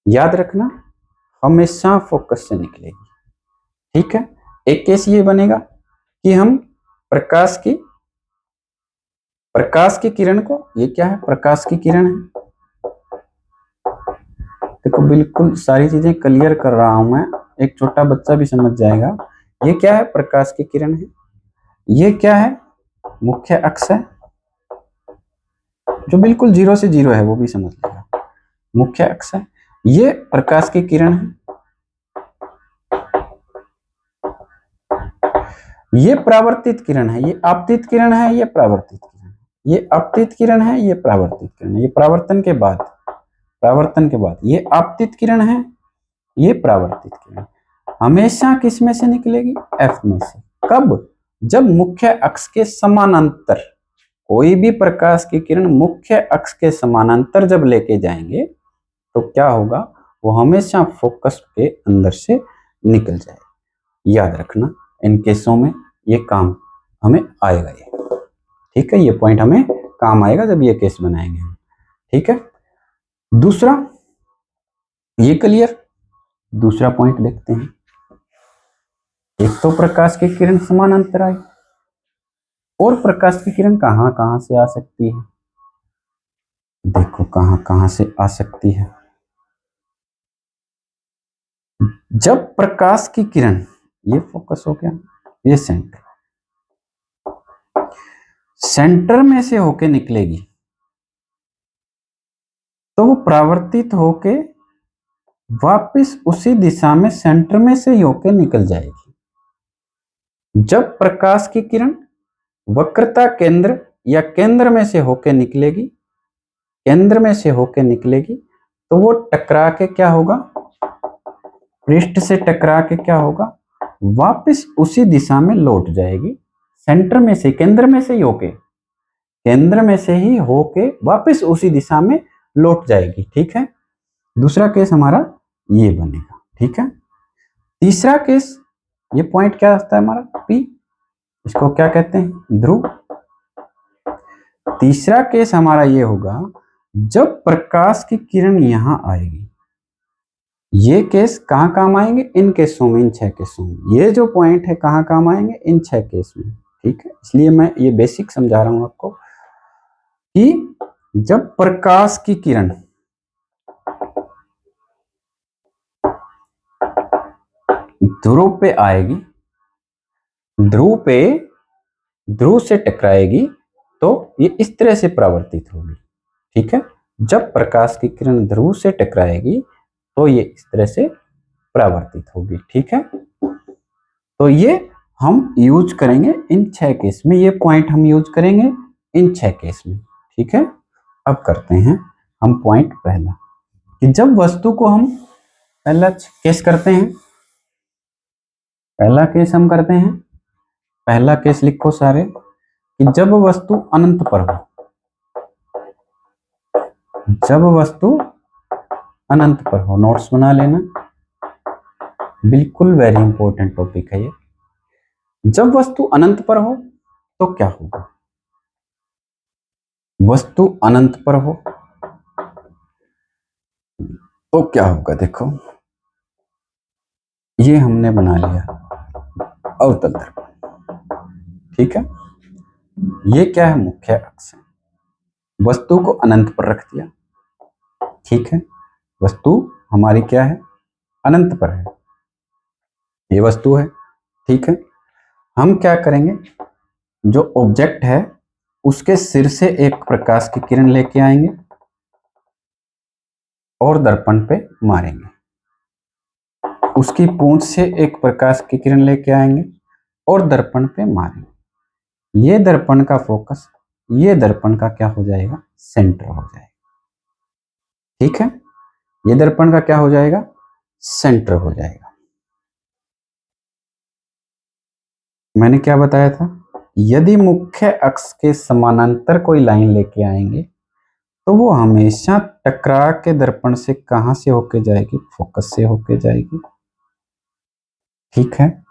याद रखना, हमेशा फोकस से निकलेगी। ठीक है। एक केस ये बनेगा कि हम प्रकाश की किरण को, ये क्या है, प्रकाश की किरण है। देखो बिल्कुल सारी चीजें क्लियर कर रहा हूं मैं, एक छोटा बच्चा भी समझ जाएगा। ये क्या है, प्रकाश की किरण है। ये क्या है, मुख्य अक्ष है। जो बिल्कुल 0 से 0 है वो भी समझ लेगा। मुख्य अक्ष है, ये प्रकाश की किरण है, ये परावर्तित किरण है, ये आपतित किरण है, ये परावर्तित किरण है, ये आपतित किरण है, ये परावर्तित किरण है, ये परावर्तन के बाद ये आपतित किरण है, ये परावर्तित किरण हमेशा किस में से निकलेगी? एफ में से। कब? जब मुख्य अक्ष के समानांतर, कोई भी प्रकाश की किरण मुख्य अक्ष के समानांतर जब लेके जाएंगे तो क्या होगा? वो हमेशा फोकस के अंदर से निकल जाएगी। याद रखना, इन केसों में ये काम हमें आएगा, ये ठीक है, ये पॉइंट हमें काम आएगा जब ये केस बनाएंगे हम, ठीक है। दूसरा, ये क्लियर। दूसरा पॉइंट देखते हैं। एक तो प्रकाश की किरण समानांतर आई, और प्रकाश की किरण कहां कहां से आ सकती है? देखो कहां कहां से आ सकती है। जब प्रकाश की किरण, ये फोकस हो गया, ये सेंटर में से होके निकलेगी तो वो परावर्तित होके वापस उसी दिशा में सेंटर में से ही होके निकल जाएगी। जब प्रकाश की किरण वक्रता केंद्र या केंद्र में से होके निकलेगी, तो वो टकरा के क्या होगा? पृष्ठ से टकरा के क्या होगा? वापस उसी दिशा में लौट जाएगी, सेंटर में से, केंद्र में से ही होके वापस उसी दिशा में लौट जाएगी, ठीक है। दूसरा केस हमारा ये बनेगा, ठीक है। तीसरा केस, ये पॉइंट क्या आता है हमारा? पी, इसको क्या कहते हैं? ध्रुव। तीसरा केस हमारा ये होगा जब प्रकाश की किरण यहां आएगी। ये केस कहां काम आएंगे? इन केसों में, इन 6 केसों में। ये जो पॉइंट है कहां काम आएंगे? इन 6 केस में, ठीक है। इसलिए मैं ये बेसिक समझा रहा हूं आपको कि जब प्रकाश की किरण ध्रुव पे आएगी, ध्रुव से टकराएगी तो ये इस तरह से परावर्तित होगी, ठीक है। जब प्रकाश की किरण ध्रुव से टकराएगी तो ये इस तरह से परावर्तित होगी, ठीक है। तो ये हम यूज करेंगे इन 6 केस में, ये पॉइंट हम यूज करेंगे इन 6 केस में, ठीक है। अब करते हैं हम पॉइंट पहला, कि जब वस्तु को हम पहला केस करते हैं, पहला केस हम करते हैं, पहला केस लिखो सारे, कि जब वस्तु अनंत पर हो, जब वस्तु अनंत पर हो, नोट्स बना लेना, बिल्कुल वेरी इंपॉर्टेंट टॉपिक है ये। जब वस्तु अनंत पर हो तो क्या होगा? वस्तु अनंत पर हो तो क्या होगा? देखो ये हमने बना लिया अवतल दर्पण, ठीक है। ये क्या है? मुख्य अक्ष है। वस्तु को अनंत पर रख दिया, ठीक है। वस्तु हमारी क्या है? अनंत पर है, ये वस्तु है, ठीक है। हम क्या करेंगे? जो ऑब्जेक्ट है उसके सिर से एक प्रकाश की किरण लेके आएंगे और दर्पण पे मारेंगे। उसकी पूंछ से एक प्रकाश की किरण लेके आएंगे और दर्पण पे मारेंगे। ये दर्पण का फोकस, ये दर्पण का क्या हो जाएगा? सेंटर हो जाएगा, ठीक है। ये दर्पण का क्या हो जाएगा? सेंटर हो जाएगा। मैंने क्या बताया था? यदि मुख्य अक्ष के समानांतर कोई लाइन लेके आएंगे तो वो हमेशा टकरा के दर्पण से कहां से होके जाएगी? फोकस से होके जाएगी, ठीक है।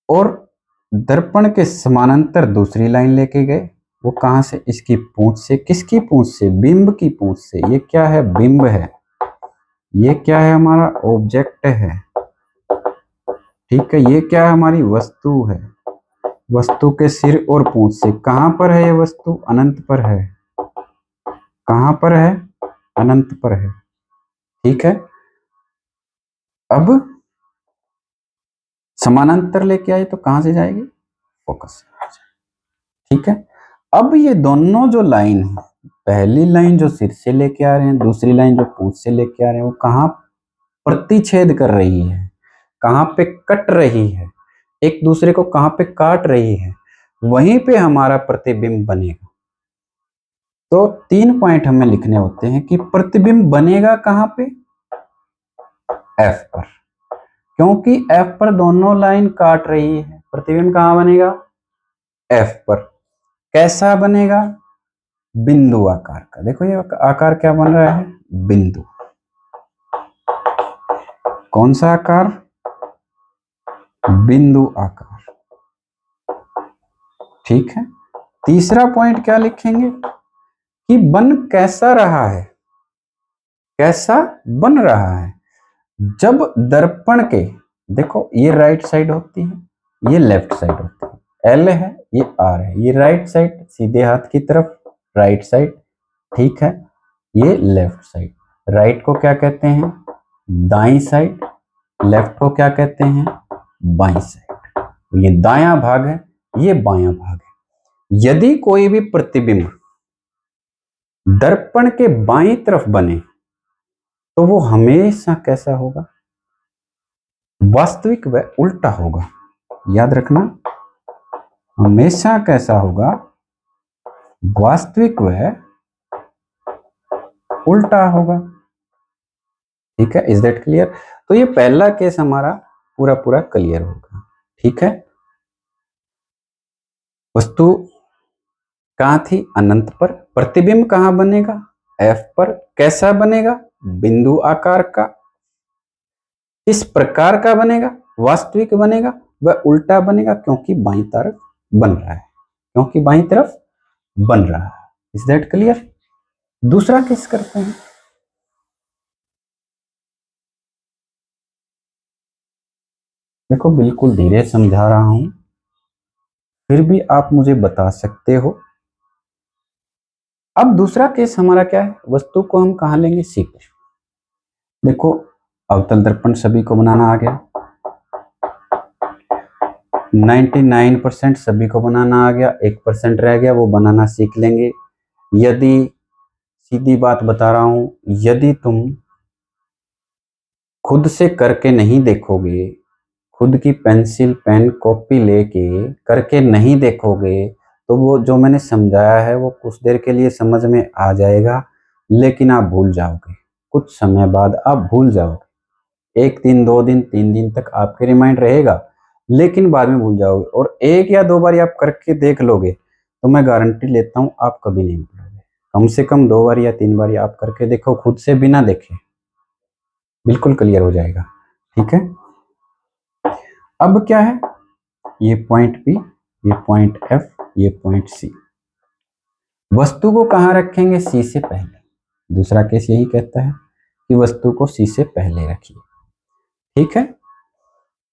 और दर्पण के समानांतर दूसरी लाइन लेके गए, वो कहां से? इसकी पूंछ से। किसकी पूंछ से? बिंब की पूंछ से। ये क्या है? बिंब है। ये क्या है? हमारा ऑब्जेक्ट है, ठीक है। ये क्या है? हमारी वस्तु है। वस्तु के सिर और पूंछ से कहां पर है? ये वस्तु अनंत पर है। कहां पर है? अनंत पर है, ठीक है। अब समानांतर लेके आई तो कहां से जाएगी? फोकस, ठीक है। अब ये दोनों जो लाइन है, पहली लाइन जो सिर से लेके आ रहे हैं, दूसरी लाइन जो पूंछ से लेके आ रहे हैं, वो कहाँ प्रतिच्छेद कर रही है, कहाँ पे कट रही है, एक दूसरे को कहाँ पे काट रही है, वहीं पे हमारा प्रतिबिंब बनेगा। तो 3 पॉइंट हमें लिखने होते हैं कि प्रतिबिंब बनेगा कहाँ पे, एफ पर, क्योंकि एफ पर दोनों लाइन काट रही है। प्रतिबिंब कहाँ बनेगा, एफ पर। कैसा बनेगा, बिंदु आकार का। देखो ये आकार क्या बन रहा है, बिंदु। कौन सा आकार, बिंदु आकार। ठीक है। तीसरा पॉइंट क्या लिखेंगे कि बन कैसा रहा है, कैसा बन रहा है। जब दर्पण के, देखो ये राइट साइड होती है, ये लेफ्ट साइड होती है, एल है, ये आर है, ये राइट साइड सीधे हाथ की तरफ, राइट साइड। ठीक है, ये लेफ्ट साइड। राइट को क्या कहते हैं, दाई साइड, लेफ्ट को क्या कहते हैं, बाई साइड। ये दायां भाग है, ये बायां भाग है। यदि कोई भी प्रतिबिंब दर्पण के बाईं तरफ बने तो वो हमेशा कैसा होगा, वास्तविक व उल्टा होगा। याद रखना, हमेशा कैसा होगा, वास्तविक व उल्टा होगा। ठीक है, इज दैट क्लियर। तो ये पहला केस हमारा पूरा पूरा क्लियर होगा। ठीक है, वस्तु कहां थी, अनंत पर। प्रतिबिंब कहां बनेगा, एफ पर। कैसा बनेगा, बिंदु आकार का। इस प्रकार का बनेगा, वास्तविक बनेगा, वह उल्टा बनेगा क्योंकि बाईं तरफ बन रहा है, क्योंकि बाईं तरफ बन रहा है। Is that clear. दूसरा केस करते हैं। देखो बिल्कुल धीरे समझा रहा हूं, फिर भी आप मुझे बता सकते हो। अब दूसरा केस हमारा क्या है, वस्तु को हम कहां लेंगे, सी पर। देखो अवतल दर्पण सभी को बनाना आ गया, 99% सभी को बनाना आ गया, 1% रह गया, वो बनाना सीख लेंगे। यदि, सीधी बात बता रहा हूं, यदि तुम खुद से करके नहीं देखोगे, खुद की पेंसिल पेन कॉपी लेके करके नहीं देखोगे, तो वो जो मैंने समझाया है वो कुछ देर के लिए समझ में आ जाएगा, लेकिन आप भूल जाओगे। कुछ समय बाद आप भूल जाओगे। 1 दिन 2 दिन 3 दिन तक आपके रिमाइंड रहेगा, लेकिन बाद में भूल जाओगे। और 1 या 2 बार आप करके देख लोगे तो मैं गारंटी लेता हूं आप कभी नहीं भूलोगे। कम से कम 2 बार या 3 बार आप करके देखो, खुद से बिना देखे, बिल्कुल क्लियर हो जाएगा। ठीक है, अब क्या है, ये पॉइंट पी, ये पॉइंट एफ, ये पॉइंट सी। वस्तु को कहां रखेंगे, सी से पहले। दूसरा केस यही कहता है कि वस्तु को सी से पहले रखिए। ठीक है,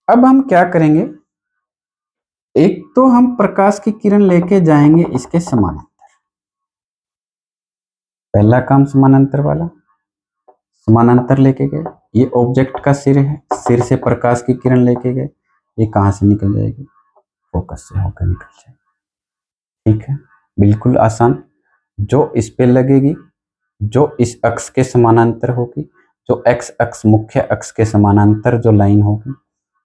अब हम क्या करेंगे, एक तो हम प्रकाश की किरण लेके जाएंगे इसके समानांतर। पहला काम समानांतर वाला, समानांतर लेके गए, ये ऑब्जेक्ट का सिर है, सिर से प्रकाश की किरण लेके गए, ये कहां से निकल जाएगी, फोकस से होकर निकल जाएगी। ठीक है, बिल्कुल आसान। जो इस पे लगेगी, जो इस अक्ष के समानांतर होगी, जो एक्स अक्ष मुख्य अक्ष के समानांतर जो लाइन होगी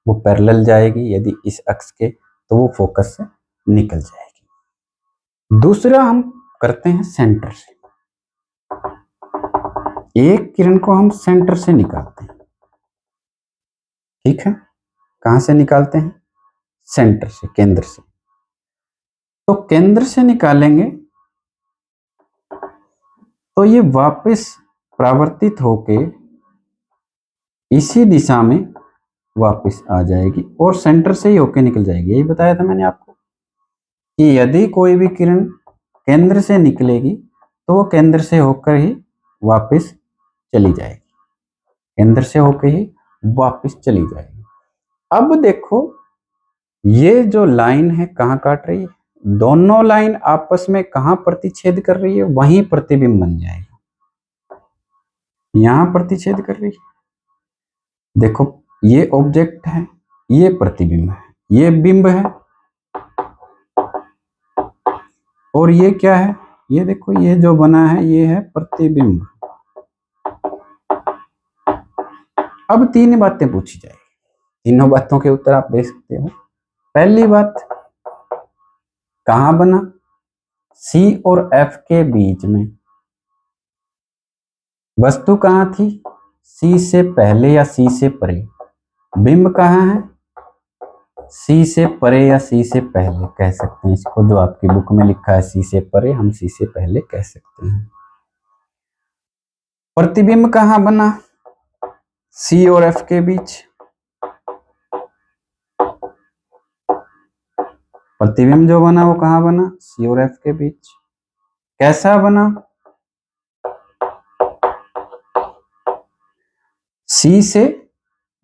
वो पैरेलल जाएगी, यदि इस अक्ष के, तो वो फोकस से निकल जाएगी। दूसरा हम करते हैं सेंटर से। एक किरण को हम सेंटर से निकालते हैं। ठीक है, कहां से निकालते हैं, सेंटर से, केंद्र से। तो केंद्र से निकालेंगे तो ये वापस परावर्तित होके इसी दिशा में वापस आ जाएगी और सेंटर से ही होके निकल जाएगी। यही बताया था मैंने आपको कि यदि कोई भी किरण केंद्र से निकलेगी तो वो केंद्र से होकर ही वापस चली जाएगी, केंद्र से होकर ही वापस चली जाएगी। अब देखो ये जो लाइन है कहां काट रही है, दोनों लाइन आपस में कहां प्रतिच्छेद कर रही है, वहीं प्रतिबिंब बन जाएगा। यहां प्रतिच्छेद कर रही है, देखो ये ऑब्जेक्ट है, ये प्रतिबिंब है, ये बिंब है, और ये क्या है, ये देखो ये जो बना है ये है प्रतिबिंब। अब तीन बातें पूछी जाएगी, तीनों बातों के उत्तर आप दे सकते हो। पहली बात, कहां बना? C और F के बीच में। वस्तु कहां थी? C से पहले या C से परे? बिंब कहां है? C से परे या C से पहले कह सकते हैं इसको, जो आपकी बुक में लिखा है C से परे, हम C से पहले कह सकते हैं। प्रतिबिंब कहां बना? C और F के बीच। प्रतिबिंब जो बना वो कहां बना? C और F के बीच। कैसा बना? C से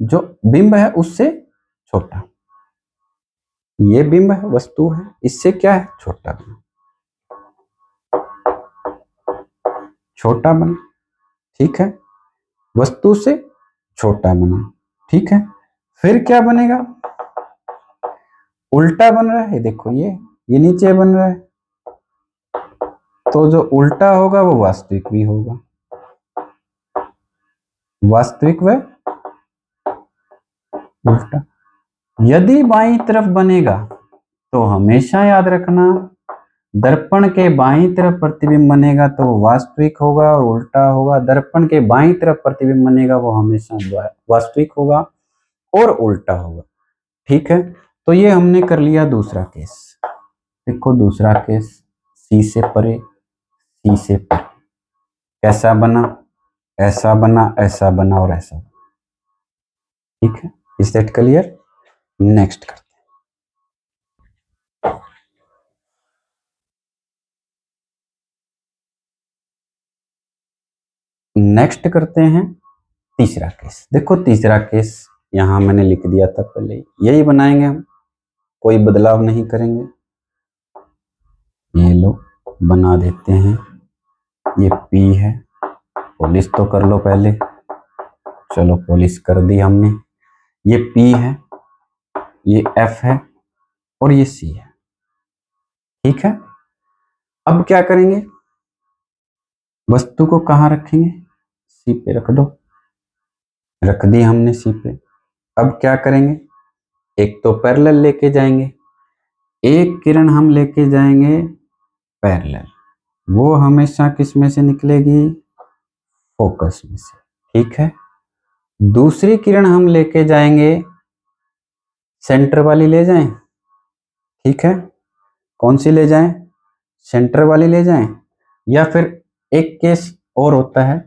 जो बिंब है उससे छोटा। ये बिंब है, वस्तु है, इससे क्या है? छोटा बना, छोटा बना, ठीक है, वस्तु से छोटा बना, ठीक है। फिर क्या बनेगा? उल्टा बन रहा है, देखो ये नीचे बन रहा है, तो जो उल्टा होगा वो वास्तविक भी होगा, वास्तविक व उल्टा। यदि बाईं तरफ बनेगा तो हमेशा याद रखना, दर्पण के बाईं तरफ प्रतिबिंब बनेगा तो वास्तविक होगा और उल्टा होगा। दर्पण के बाईं तरफ प्रतिबिंब बनेगा वो हमेशा वास्तविक होगा और उल्टा होगा, ठीक है। तो ये हमने कर लिया दूसरा केस। देखो दूसरा केस, C से परे, C से परे, कैसा बना? ऐसा बना, ऐसा बना और ऐसा बना, ठीक है। Is that clear? नेक्स्ट करते हैं। नेक्स्ट करते हैं तीसरा केस। देखो तीसरा केस यहां मैंने लिख दिया था पहले, यही बनाएंगे हम, कोई बदलाव नहीं करेंगे। ये लो बना देते हैं, ये P है, पॉलिश तो कर लो पहले, चलो पॉलिश कर दी हमने। ये P है, ये F है और ये C है, ठीक है। अब क्या करेंगे? वस्तु को कहां रखेंगे? C पे रख दो, रख दी हमने C पे। अब क्या करेंगे? एक तो पैरेलल लेके जाएंगे, एक किरण हम लेके जाएंगे पैरेलल, वो हमेशा किस में से निकलेगी? फोकस में से, ठीक है। दूसरी किरण हम लेके जाएंगे, सेंटर वाली ले जाएं, ठीक है। कौन सी ले जाएं? सेंटर वाली ले जाएं, या फिर एक केस और होता है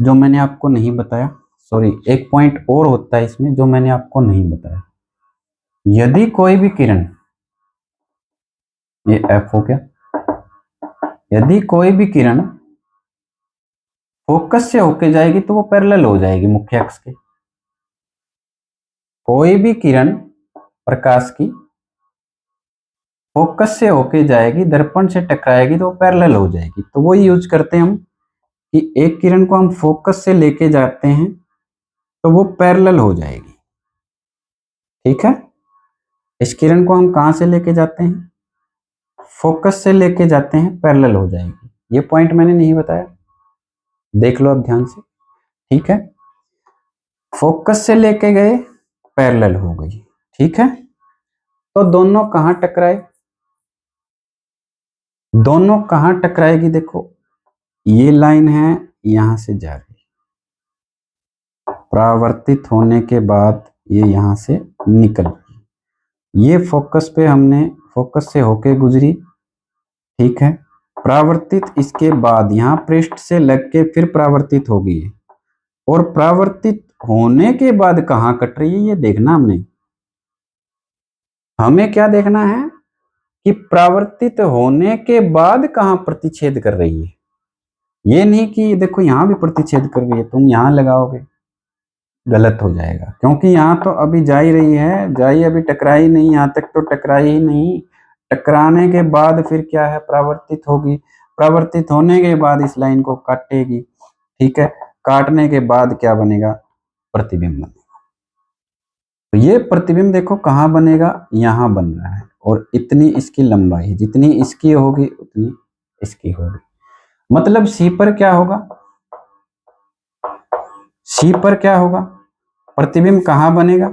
जो मैंने आपको नहीं बताया, सॉरी एक पॉइंट और होता है इसमें जो मैंने आपको नहीं बताया। यदि कोई भी किरण, ये F हो गया, यदि कोई भी किरण फोकस से होके जाएगी तो वो पैरेलल हो जाएगी मुख्य अक्ष के। कोई भी किरण प्रकाश की फोकस से होके जाएगी, दर्पण से टकराएगी तो वो पैरेलल हो जाएगी। तो वो यूज करते हैं हम कि एक किरण को हम फोकस से लेके जाते हैं तो वो पैरेलल हो जाएगी, ठीक है। इस किरण को हम कहां से लेके जाते हैं? फोकस से लेके जाते हैं, पैरेलल हो जाएगी। ये पॉइंट मैंने नहीं बताया, देख लो अब ध्यान से, ठीक है। फोकस से लेके गए, पैरेलल हो गई, ठीक है। तो दोनों कहां टकराए? दोनों कहां टकराएगी? देखो ये लाइन है, यहां से जा रही, परावर्तित होने के बाद ये यहां से निकल गई, ये फोकस पे हमने फोकस से होके गुजरी, ठीक है। परावर्तित इसके बाद यहां पृष्ठ से लग के फिर परावर्तित होगी, और परावर्तित होने के बाद कहां कट रही है ये देखना हमने। हमें क्या देखना है कि परावर्तित होने के बाद कहां प्रतिच्छेद कर रही है। ये नहीं कि देखो यहां भी प्रतिच्छेद कर रही है, तुम यहां लगाओगे गलत हो जाएगा, क्योंकि यहाँ तो अभी जा ही रही है, जाई अभी टकराई नहीं, यहाँ तक तो टकराई ही नहीं। टकराने के बाद फिर क्या है? परावर्तित होगी, परावर्तित होने के बाद इस लाइन को काटेगी, ठीक है। काटने के बाद क्या बनेगा? प्रतिबिंब बनेगा। तो ये प्रतिबिंब देखो कहाँ बनेगा? यहाँ बन रहा है, और इतनी इसकी लंबाई, जितनी इसकी होगी उतनी इसकी होगी। मतलब सी पर क्या होगा, सी पर क्या होगा, प्रतिबिंब कहां बनेगा,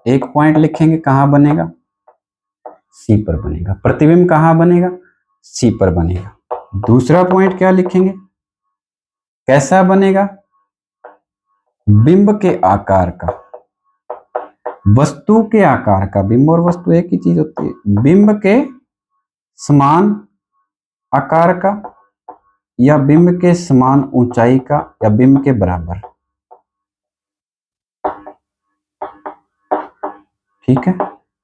एक पॉइंट लिखेंगे कहां बनेगा, सी पर बनेगा। प्रतिबिंब कहां बनेगा, सी पर बनेगा। दूसरा पॉइंट क्या लिखेंगे, कैसा बनेगा, बिंब के आकार का, वस्तु के आकार का। बिंब और वस्तु एक ही चीज होती है। बिंब के समान आकार का, या बिंब के समान ऊंचाई का, या बिंब के बराबर। ठीक है,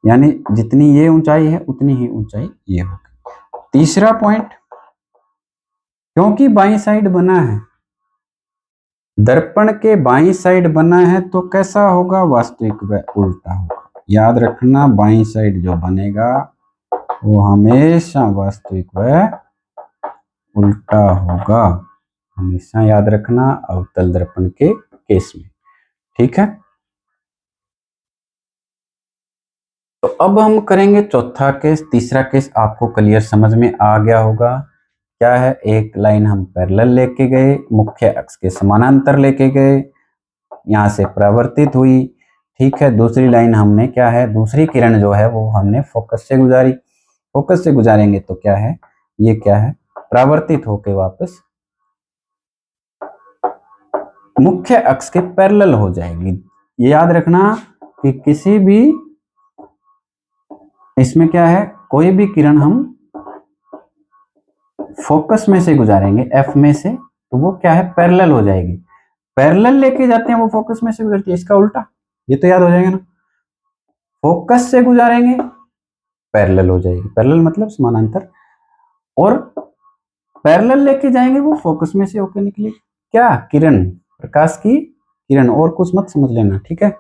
यानी जितनी ये ऊंचाई है उतनी ही ऊंचाई ये होगी। तीसरा पॉइंट, क्योंकि बाईं साइड बना है, दर्पण के बाईं साइड बना है, तो कैसा होगा, वास्तविक व उल्टा होगा। याद रखना, बाईं साइड जो बनेगा वो हमेशा वास्तविक व उल्टा होगा, हमेशा याद रखना अवतल दर्पण के केस में। ठीक है, तो अब हम करेंगे चौथा केस। तीसरा केस आपको क्लियर समझ में आ गया होगा। क्या है, एक लाइन हम पैरेलल लेके गए, मुख्य अक्ष के समानांतर लेके गए, यहाँ से परावर्तित हुई। ठीक है, दूसरी लाइन हमने क्या है, दूसरी किरण जो है वो हमने फोकस से गुजारी। फोकस से गुजारेंगे तो क्या है, ये क्या है, परावर्तित होके वापस मुख्य अक्ष के पैरेलल हो जाएगी। ये याद रखना कि किसी भी इसमें क्या है, कोई भी किरण हम फोकस में से गुजारेंगे, एफ में से, तो वो क्या है, पैरेलल हो जाएगी। पैरेलल लेके जाते हैं वो फोकस में से गुजरती है, इसका उल्टा, ये तो याद हो जाएगा ना। फोकस से गुजारेंगे पैरेलल हो जाएगी, पैरेलल मतलब समानांतर, और पैरेलल लेके जाएंगे वो फोकस में से होकर निकलेगी क्या, किरण, प्रकाश की किरण, और कुछ मत समझ लेना। ठीक है,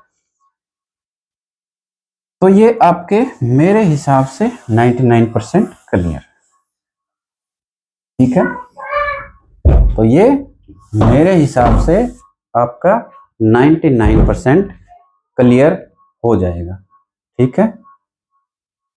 तो ये आपके मेरे हिसाब से 99% क्लियर। ठीक है, तो ये मेरे हिसाब से आपका 99% क्लियर हो जाएगा। ठीक है।